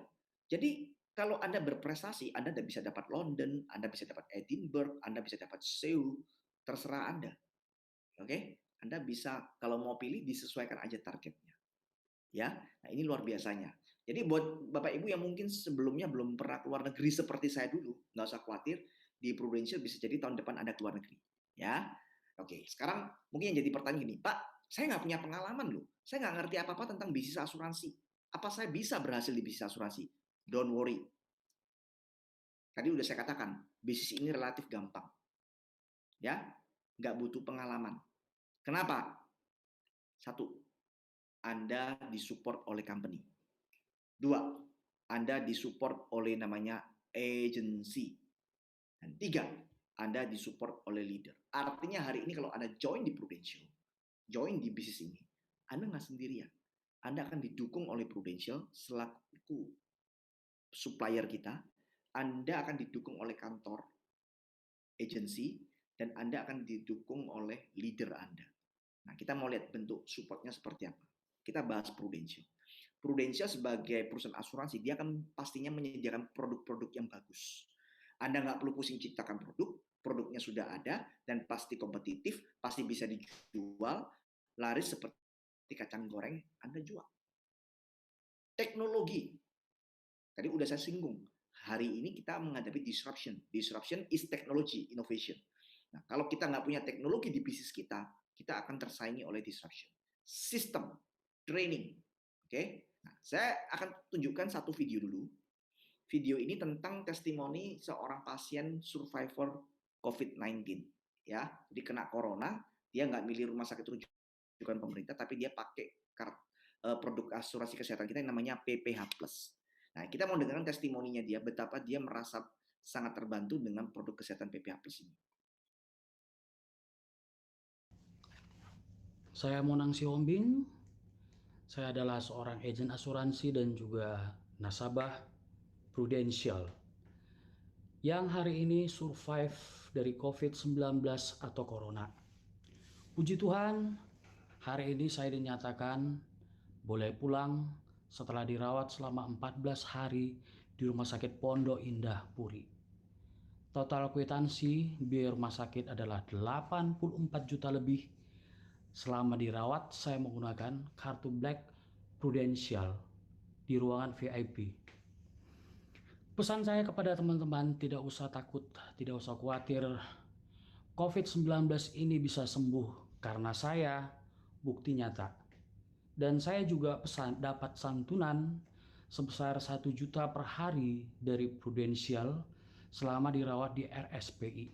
jadi kalau Anda berprestasi, Anda bisa dapat London, Anda bisa dapat Edinburgh, Anda bisa dapat Seoul, terserah Anda. Oke? Anda bisa, kalau mau pilih, disesuaikan aja targetnya. Ya, nah ini luar biasanya. Jadi buat Bapak Ibu yang mungkin sebelumnya belum pernah keluar negeri seperti saya dulu, nggak usah khawatir, di Prudential bisa jadi tahun depan Anda keluar negeri. Ya, oke. Sekarang mungkin yang jadi pertanyaan gini, Pak, saya nggak punya pengalaman loh. Saya nggak ngerti apa-apa tentang bisnis asuransi. Apa saya bisa berhasil di bisnis asuransi? Don't worry. Tadi udah saya katakan, bisnis ini relatif gampang. Ya, nggak butuh pengalaman. Kenapa? Satu, Anda disupport oleh company. Dua, Anda disupport oleh namanya agency. Dan tiga, Anda disupport oleh leader. Artinya hari ini kalau Anda join di Prudential, join di bisnis ini, Anda nggak sendirian. Anda akan didukung oleh Prudential selaku supplier kita. Anda akan didukung oleh kantor, agency, dan Anda akan didukung oleh leader Anda. Nah, kita mau lihat bentuk supportnya seperti apa. Kita bahas Prudential. Prudential sebagai perusahaan asuransi, dia akan pastinya menyediakan produk-produk yang bagus. Anda nggak perlu pusing ciptakan produk, produknya sudah ada, dan pasti kompetitif, pasti bisa dijual, laris seperti kacang goreng, Anda jual. Teknologi, tadi udah saya singgung, hari ini kita menghadapi disruption. Disruption is technology, innovation. Nah, kalau kita nggak punya teknologi di bisnis kita akan tersaingi oleh disruption. Sistem, training, oke? Nah, saya akan tunjukkan satu video dulu. Video ini tentang testimoni seorang pasien survivor COVID-19. Ya, jadi kena corona, dia nggak milih rumah sakit rujukan pemerintah, tapi dia pakai produk asuransi kesehatan kita yang namanya PPH Plus. Nah, kita mau dengarkan testimoninya dia, betapa dia merasa sangat terbantu dengan produk kesehatan PPH Plus ini. Saya Monang Siombing. Saya adalah seorang agen asuransi dan juga nasabah Prudential yang hari ini survive dari COVID-19 atau Corona. Puji Tuhan, hari ini saya dinyatakan boleh pulang setelah dirawat selama 14 hari di Rumah Sakit Pondok Indah, Puri. Total kwitansi biaya rumah sakit adalah 84 juta lebih. Selama dirawat, saya menggunakan kartu Black Prudential di ruangan VIP. Pesan saya kepada teman-teman, tidak usah takut, tidak usah khawatir. COVID-19 ini bisa sembuh karena saya bukti nyata. Dan saya juga dapat santunan sebesar 1 juta per hari dari Prudential selama dirawat di RSPI.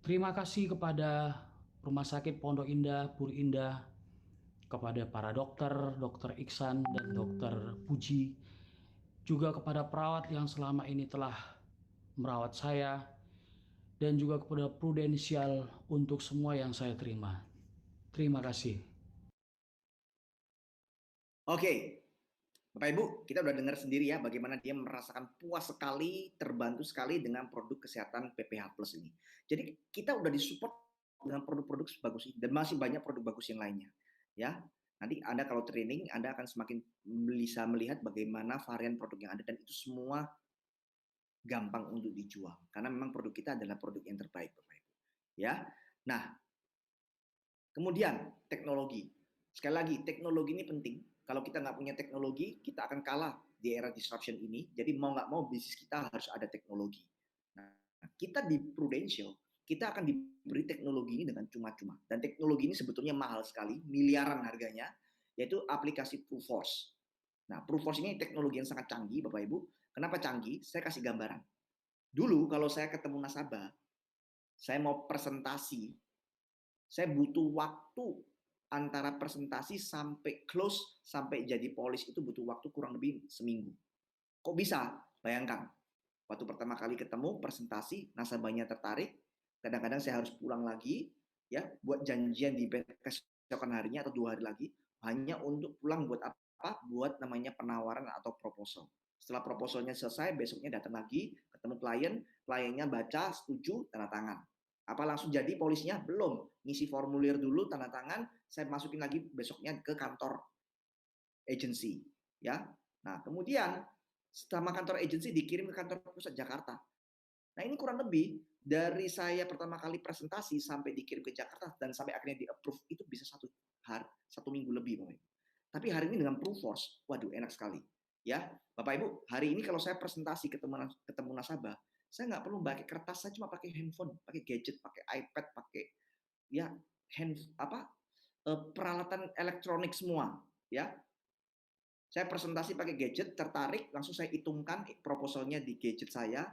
Terima kasih kepada Rumah Sakit Pondok Indah, Puri Indah, kepada para dokter, Dokter Iksan dan Dokter Puji, juga kepada perawat yang selama ini telah merawat saya, dan juga kepada Prudential untuk semua yang saya terima. Terima kasih. Oke, Bapak Ibu, kita udah dengar sendiri ya bagaimana dia merasakan puas sekali, terbantu sekali dengan produk kesehatan PPH Plus ini. Jadi kita udah disupport dengan produk-produk bagus ini dan masih banyak produk bagus yang lainnya. Ya, nanti Anda kalau training, Anda akan semakin bisa melihat bagaimana varian produk yang ada dan itu semua gampang untuk dijual karena memang produk kita adalah produk yang terbaik, Bapak Ibu. Ya, nah kemudian teknologi. Sekali lagi, teknologi ini penting. Kalau kita nggak punya teknologi, kita akan kalah di era disruption ini. Jadi mau nggak mau bisnis kita harus ada teknologi. Nah, kita di Prudential, kita akan diberi teknologi ini dengan cuma-cuma. Dan teknologi ini sebetulnya mahal sekali, miliaran harganya, yaitu aplikasi Proofforce. Nah, Proofforce ini teknologi yang sangat canggih, Bapak Ibu. Kenapa canggih? Saya kasih gambaran. Dulu kalau saya ketemu nasabah, saya mau presentasi, saya butuh waktu antara presentasi sampai close, sampai jadi polish itu butuh waktu kurang lebih seminggu. Kok bisa? Bayangkan, waktu pertama kali ketemu presentasi, nasabahnya tertarik, kadang-kadang saya harus pulang lagi, ya, buat janjian di keesokan harinya atau 2 hari lagi, hanya untuk pulang buat apa? Buat namanya penawaran atau proposal. Setelah proposalnya selesai, besoknya datang lagi, ketemu klien, kliennya baca, setuju, tanda tangan. Apa langsung jadi polisnya? Belum. Ngisi formulir dulu, tanda tangan, saya masukin lagi besoknya ke kantor agency. Ya. Nah, kemudian setelah kantor agency dikirim ke kantor pusat Jakarta. Nah, ini kurang lebih dari saya pertama kali presentasi sampai dikirim ke Jakarta dan sampai akhirnya di-approve itu bisa 1 minggu lebih, Bapak. Tapi hari ini dengan Proofforce, waduh enak sekali. Ya, Bapak Ibu, hari ini kalau saya presentasi ketemu nasabah, saya nggak perlu pakai kertas, saya cuma pakai handphone, pakai gadget, pakai iPad, pakai ya peralatan elektronik semua, ya. Saya presentasi pakai gadget, tertarik, langsung saya hitungkan proposalnya di gadget saya.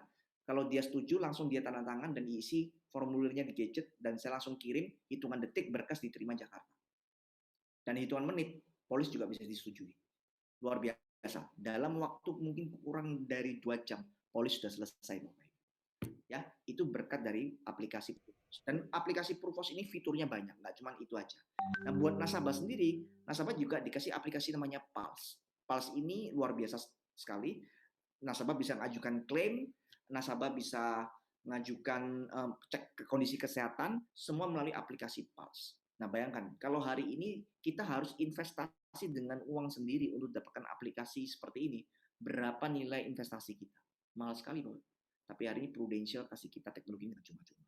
Kalau dia setuju, langsung dia tanda tangan dan isi formulirnya di gadget, dan saya langsung kirim, hitungan detik, berkas diterima Jakarta. Dan hitungan menit, polis juga bisa disetujui. Luar biasa. Dalam waktu mungkin kurang dari 2 jam, polis sudah selesai. Ya, itu berkat dari aplikasi Proofforce. Dan aplikasi Proofforce ini fiturnya banyak, nggak cuma itu aja. Nah, buat nasabah sendiri, nasabah juga dikasih aplikasi namanya Pulse. Pulse ini luar biasa sekali. Nasabah bisa mengajukan klaim, nasabah bisa mengajukan cek kondisi kesehatan, semua melalui aplikasi Pulse. Nah, bayangkan, kalau hari ini kita harus investasi dengan uang sendiri untuk dapatkan aplikasi seperti ini, berapa nilai investasi kita? Mahal sekali, Bro. Tapi hari ini Prudential kasih kita teknologi yang cuma-cuma.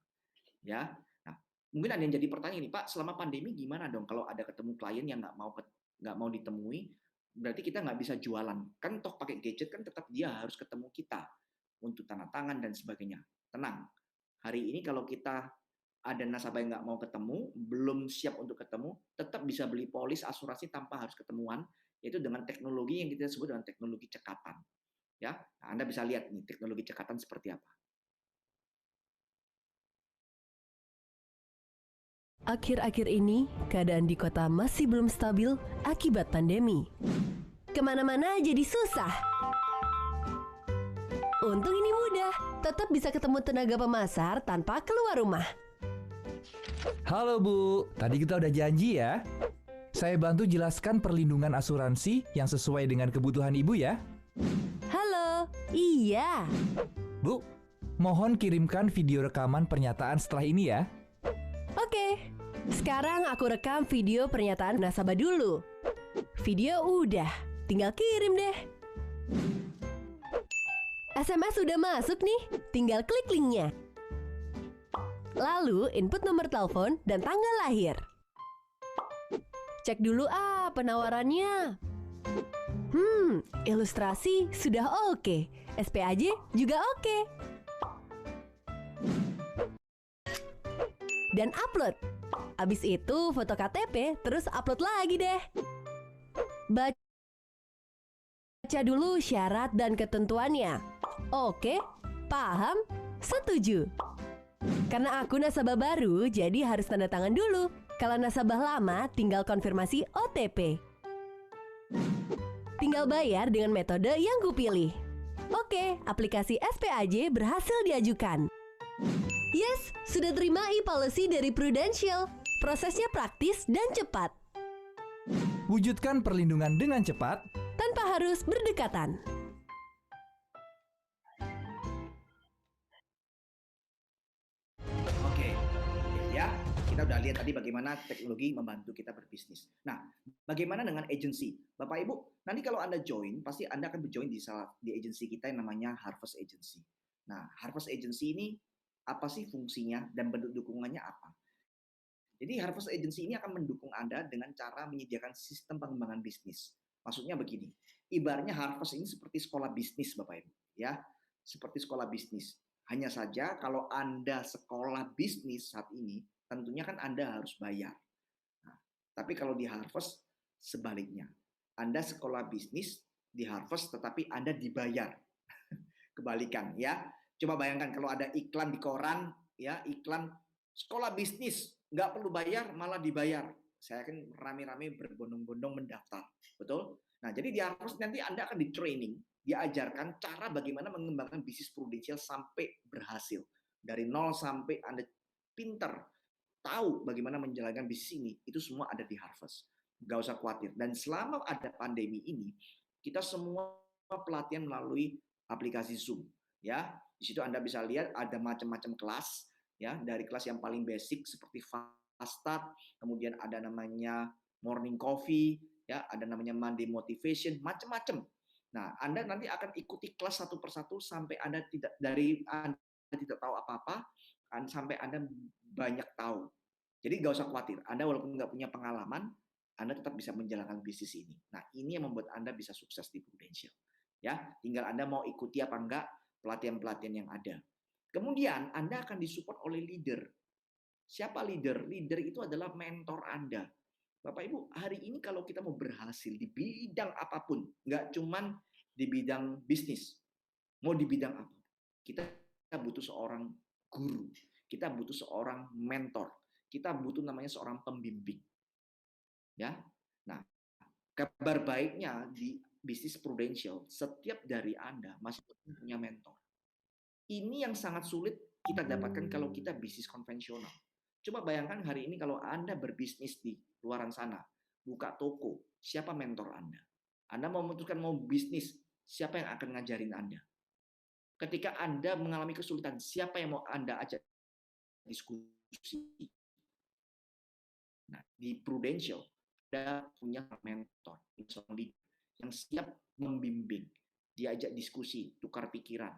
Ya, nah, mungkin ada yang jadi pertanyaan nih, Pak, selama pandemi gimana dong kalau ada ketemu klien yang nggak mau ditemui, berarti kita nggak bisa jualan. Kan toh pakai gadget kan tetap dia harus ketemu kita untuk tanda tangan dan sebagainya. Tenang, hari ini kalau kita ada nasabah yang nggak mau ketemu, belum siap untuk ketemu, tetap bisa beli polis asuransi tanpa harus ketemuan, yaitu dengan teknologi yang kita sebut dengan teknologi cekatan. Ya, nah, Anda bisa lihat nih teknologi cekatan seperti apa. Akhir-akhir ini, keadaan di kota masih belum stabil akibat pandemi. Kemana-mana jadi susah. Untung ini mudah, tetap bisa ketemu tenaga pemasar tanpa keluar rumah. Halo Bu, tadi kita udah janji ya. Saya bantu jelaskan perlindungan asuransi yang sesuai dengan kebutuhan Ibu ya. Halo, iya. Bu, mohon kirimkan video rekaman pernyataan setelah ini ya. Oke, sekarang aku rekam video pernyataan nasabah dulu. Video udah, tinggal kirim deh. SMS udah masuk nih, tinggal klik linknya. Lalu input nomor telepon dan tanggal lahir. Cek dulu penawarannya. Ilustrasi sudah oke. SPAJ juga oke. Dan upload. Abis itu foto KTP, terus upload lagi deh. Baca dulu syarat dan ketentuannya. Oke, paham, setuju. Karena aku nasabah baru, jadi harus tanda tangan dulu. Kalau nasabah lama, tinggal konfirmasi OTP. Tinggal bayar dengan metode yang kupilih. Oke, aplikasi SPAJ berhasil diajukan. Yes, sudah terima e-policy dari Prudential. Prosesnya praktis dan cepat. Wujudkan perlindungan dengan cepat tanpa harus berdekatan. Oke, ya, kita udah lihat tadi bagaimana teknologi membantu kita berbisnis. Nah, bagaimana dengan agency? Bapak Ibu, nanti kalau Anda join, pasti Anda akan berjoin di agency kita yang namanya Harvest Agency. Nah, Harvest Agency ini apa sih fungsinya dan bentuk dukungannya apa? Jadi Harvest Agency ini akan mendukung Anda dengan cara menyediakan sistem pengembangan bisnis. Maksudnya begini, ibaratnya Harvest ini seperti sekolah bisnis, Bapak Ibu, ya, seperti sekolah bisnis. Hanya saja kalau Anda sekolah bisnis saat ini, tentunya kan Anda harus bayar. Nah, tapi kalau di Harvest sebaliknya, Anda sekolah bisnis di Harvest, tetapi Anda dibayar. Kebalikan, ya. Coba bayangkan kalau ada iklan di koran, ya, iklan sekolah bisnis, nggak perlu bayar, malah dibayar. Saya kan rame-rame berbondong-bondong mendaftar, betul? Nah, jadi di Harvest nanti Anda akan di-training, diajarkan cara bagaimana mengembangkan bisnis Prudential sampai berhasil. Dari nol sampai Anda pinter, tahu bagaimana menjalankan bisnis ini, itu semua ada di Harvest. Nggak usah khawatir. Dan selama ada pandemi ini, kita semua pelatihan melalui aplikasi Zoom. Ya, di situ Anda bisa lihat ada macam-macam kelas, ya, dari kelas yang paling basic seperti fast start, kemudian ada namanya morning coffee, ya, ada namanya Monday motivation, macam-macam. Nah, Anda nanti akan ikuti kelas satu persatu sampai Anda tidak tahu apa-apa, sampai Anda banyak tahu. Jadi nggak usah khawatir, Anda walaupun nggak punya pengalaman, Anda tetap bisa menjalankan bisnis ini. Nah, ini yang membuat Anda bisa sukses di Prudential. Ya, tinggal Anda mau ikuti apa enggak pelatihan-pelatihan yang ada. Kemudian Anda akan disupport oleh leader. Siapa leader? Leader itu adalah mentor Anda. Bapak Ibu, hari ini kalau kita mau berhasil di bidang apapun, nggak cuman di bidang bisnis, mau di bidang apa, kita butuh seorang guru, kita butuh seorang mentor, kita butuh namanya seorang pembimbing. Ya, nah, kabar baiknya di bisnis Prudential, setiap dari Anda masih punya mentor. Ini yang sangat sulit kita dapatkan kalau kita bisnis konvensional. Coba bayangkan hari ini kalau Anda berbisnis di luaran sana, buka toko, siapa mentor Anda? Anda mau memutuskan mau bisnis, siapa yang akan ngajarin Anda? Ketika Anda mengalami kesulitan, siapa yang mau Anda ajak diskusi? Nah, di Prudential, Anda punya mentor, yang siap membimbing, diajak diskusi, tukar pikiran.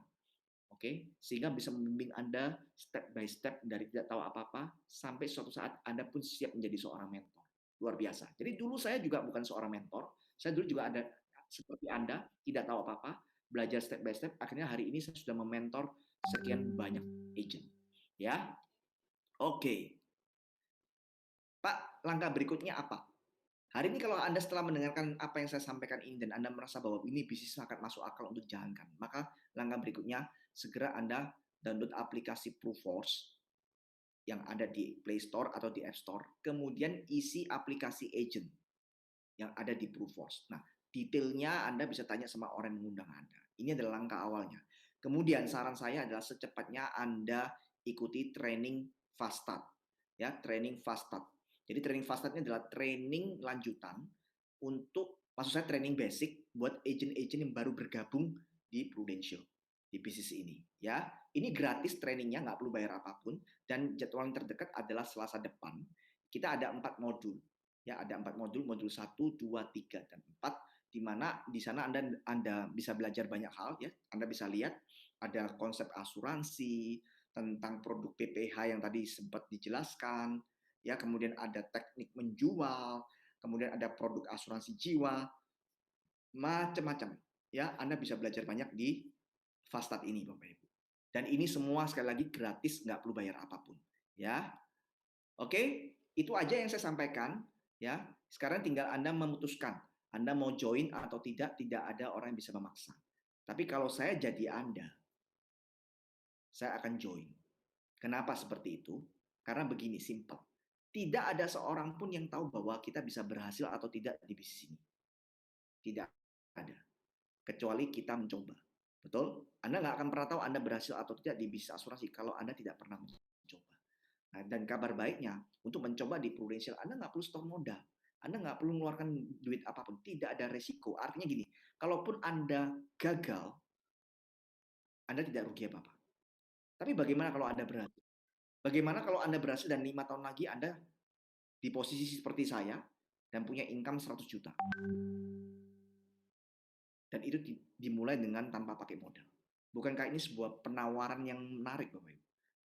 Oke, sehingga bisa membimbing Anda step by step dari tidak tahu apa-apa sampai suatu saat Anda pun siap menjadi seorang mentor. Luar biasa. Jadi dulu saya juga bukan seorang mentor. Saya dulu juga ada seperti Anda, tidak tahu apa-apa, belajar step by step. Akhirnya hari ini saya sudah mementor sekian banyak agent. Ya, oke. Pak, langkah berikutnya apa? Hari ini kalau Anda setelah mendengarkan apa yang saya sampaikan ini dan Anda merasa bahwa ini bisnis sangat masuk akal untuk dijalankan, maka langkah berikutnya segera Anda download aplikasi Proofforce yang ada di Play Store atau di App Store, kemudian isi aplikasi agent yang ada di Proofforce. Nah, detailnya Anda bisa tanya sama orang yang mengundang Anda. Ini adalah langkah awalnya. Kemudian saran saya adalah secepatnya Anda ikuti training Fast Start. Ya, training Fast Start. Jadi training Fast Start ini adalah training lanjutan untuk, maksud saya training basic buat agent-agent yang baru bergabung di Prudential, di bisnis ini. Ya, ini gratis trainingnya, nggak perlu bayar apapun, dan jadwal yang terdekat adalah Selasa depan. Kita ada 4 modul. Ya, ada 4 modul, modul 1, 2, 3, dan 4, di mana di sana Anda bisa belajar banyak hal. Ya, Anda bisa lihat ada konsep asuransi, tentang produk PPH yang tadi sempat dijelaskan, ya, kemudian ada teknik menjual, kemudian ada produk asuransi jiwa, macam-macam. Ya, Anda bisa belajar banyak di Fast Start ini, Bapak Ibu. Dan ini semua sekali lagi gratis, nggak perlu bayar apapun. Ya, oke, itu aja yang saya sampaikan. Ya, sekarang tinggal Anda memutuskan, Anda mau join atau tidak ada orang yang bisa memaksa. Tapi kalau saya jadi Anda, saya akan join. Kenapa seperti itu? Karena begini, simple. Tidak ada seorang pun yang tahu bahwa kita bisa berhasil atau tidak di bisnis ini. Tidak ada. Kecuali kita mencoba. Betul? Anda nggak akan pernah tahu Anda berhasil atau tidak di bisnis asuransi kalau Anda tidak pernah mencoba. Nah, dan kabar baiknya, untuk mencoba di Prudential, Anda nggak perlu store modal. Anda nggak perlu mengeluarkan duit apapun. Tidak ada resiko. Artinya gini, kalaupun Anda gagal, Anda tidak rugi apa-apa. Tapi bagaimana kalau Anda berhasil? Bagaimana kalau Anda berhasil dan 5 tahun lagi Anda di posisi seperti saya dan punya income 100 juta? Dan itu dimulai dengan tanpa pakai modal. Bukankah ini sebuah penawaran yang menarik, Bapak Ibu?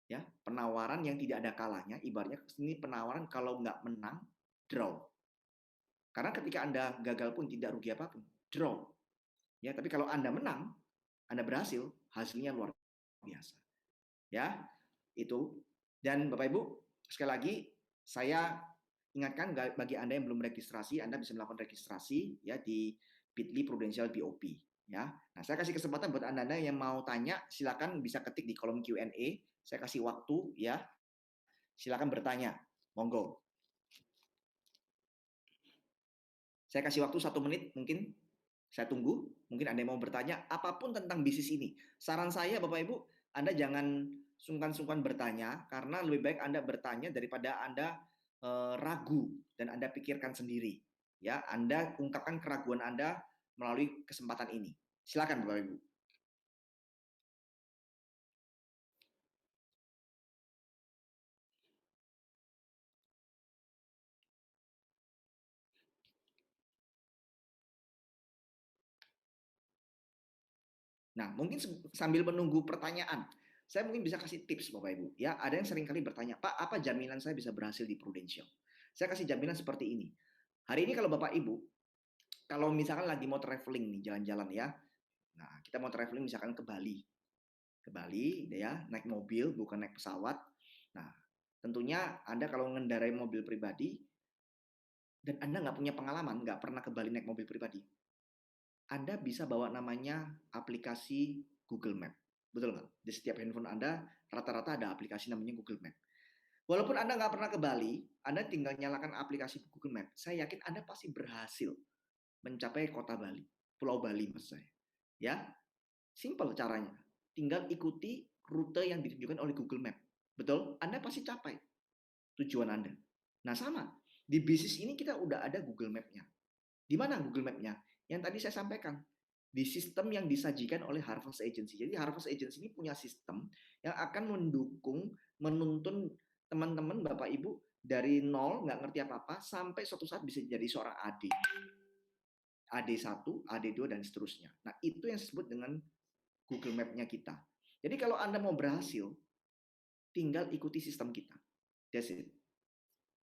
Ya, penawaran yang tidak ada kalahnya, ibaratnya ini penawaran kalau nggak menang, draw. Karena ketika Anda gagal pun tidak rugi apapun, draw. Ya, tapi kalau Anda menang, Anda berhasil, hasilnya luar biasa. Ya, itu. Dan Bapak Ibu, sekali lagi saya ingatkan bagi Anda yang belum registrasi, Anda bisa melakukan registrasi ya di Bitly Prudential BOP ya. Nah, saya kasih kesempatan buat Anda yang mau tanya, silakan bisa ketik di kolom Q&A. Saya kasih waktu ya. Silakan bertanya. Monggo. Saya kasih waktu 1 menit mungkin. Saya tunggu. Mungkin Anda mau bertanya apapun tentang bisnis ini. Saran saya Bapak Ibu, Anda jangan sungkan-sungkan bertanya, karena lebih baik Anda bertanya daripada Anda ragu dan Anda pikirkan sendiri. Ya, Anda ungkapkan keraguan Anda melalui kesempatan ini. Silakan Bapak Ibu. Nah, mungkin sambil menunggu pertanyaan, saya mungkin bisa kasih tips Bapak Ibu. Ya, ada yang sering kali bertanya, Pak, apa jaminan saya bisa berhasil di Prudential? Saya kasih jaminan seperti ini. Hari ini kalau Bapak Ibu, kalau misalkan lagi mau traveling nih, jalan-jalan ya. Nah, kita mau traveling misalkan ke Bali. Ke Bali, ya, naik mobil, bukan naik pesawat. Nah, tentunya Anda kalau mengendarai mobil pribadi, dan Anda nggak punya pengalaman, nggak pernah ke Bali naik mobil pribadi, Anda bisa bawa namanya aplikasi Google Map. Betul nggak? Di setiap handphone Anda rata-rata ada aplikasi namanya Google Map. Walaupun Anda nggak pernah ke Bali, Anda tinggal nyalakan aplikasi Google Map. Saya yakin Anda pasti berhasil mencapai kota Bali, Pulau Bali maksud saya. Ya, simple caranya. Tinggal ikuti rute yang ditunjukkan oleh Google Map. Betul? Anda pasti capai tujuan Anda. Nah, sama. Di bisnis ini kita udah ada Google Map-nya. Di mana Google Map-nya? Yang tadi saya sampaikan, di sistem yang disajikan oleh Harvest Agency. Jadi Harvest Agency ini punya sistem yang akan mendukung, menuntun teman-teman Bapak Ibu dari nol, nggak ngerti apa-apa, sampai suatu saat bisa jadi seorang AD. AD1, AD2, dan seterusnya. Nah, itu yang disebut dengan Google Map-nya kita. Jadi kalau Anda mau berhasil, tinggal ikuti sistem kita. That's it.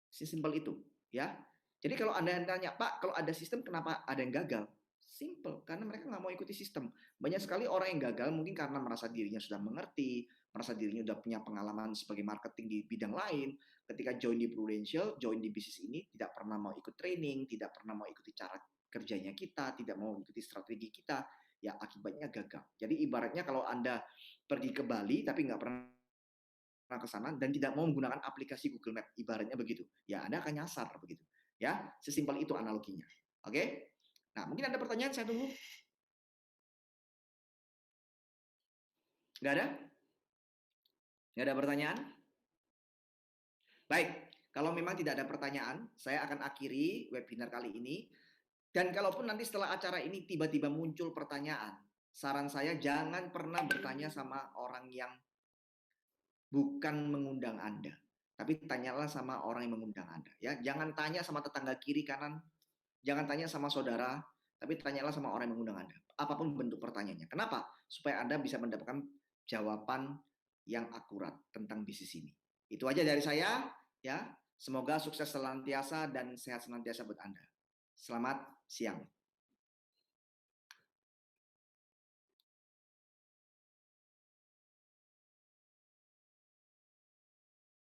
Sesimpel itu. Ya. Jadi kalau Anda yang tanya, Pak, kalau ada sistem kenapa ada yang gagal? Simple, karena mereka nggak mau ikuti sistem. Banyak sekali orang yang gagal mungkin karena merasa dirinya sudah mengerti, merasa dirinya sudah punya pengalaman sebagai marketing di bidang lain. Ketika join di Prudential, join di bisnis ini, tidak pernah mau ikut training, tidak pernah mau ikuti cara kerjanya kita, tidak mau ikuti strategi kita, ya akibatnya gagal. Jadi ibaratnya kalau Anda pergi ke Bali tapi nggak pernah ke sana dan tidak mau menggunakan aplikasi Google Map, ibaratnya begitu. Ya Anda akan nyasar begitu. Ya, sesimpel itu analoginya. Oke? Nah, mungkin ada pertanyaan, saya tunggu. Nggak ada? Nggak ada pertanyaan? Baik, kalau memang tidak ada pertanyaan, saya akan akhiri webinar kali ini. Dan kalaupun nanti setelah acara ini tiba-tiba muncul pertanyaan, saran saya jangan pernah bertanya sama orang yang bukan mengundang Anda. Tapi tanyalah sama orang yang mengundang Anda. Ya, jangan tanya sama tetangga kiri kanan, jangan tanya sama saudara, tapi tanyalah sama orang yang mengundang Anda. Apapun bentuk pertanyaannya. Kenapa? Supaya Anda bisa mendapatkan jawaban yang akurat tentang bisnis ini. Itu aja dari saya, ya. Semoga sukses senantiasa dan sehat senantiasa buat Anda. Selamat siang.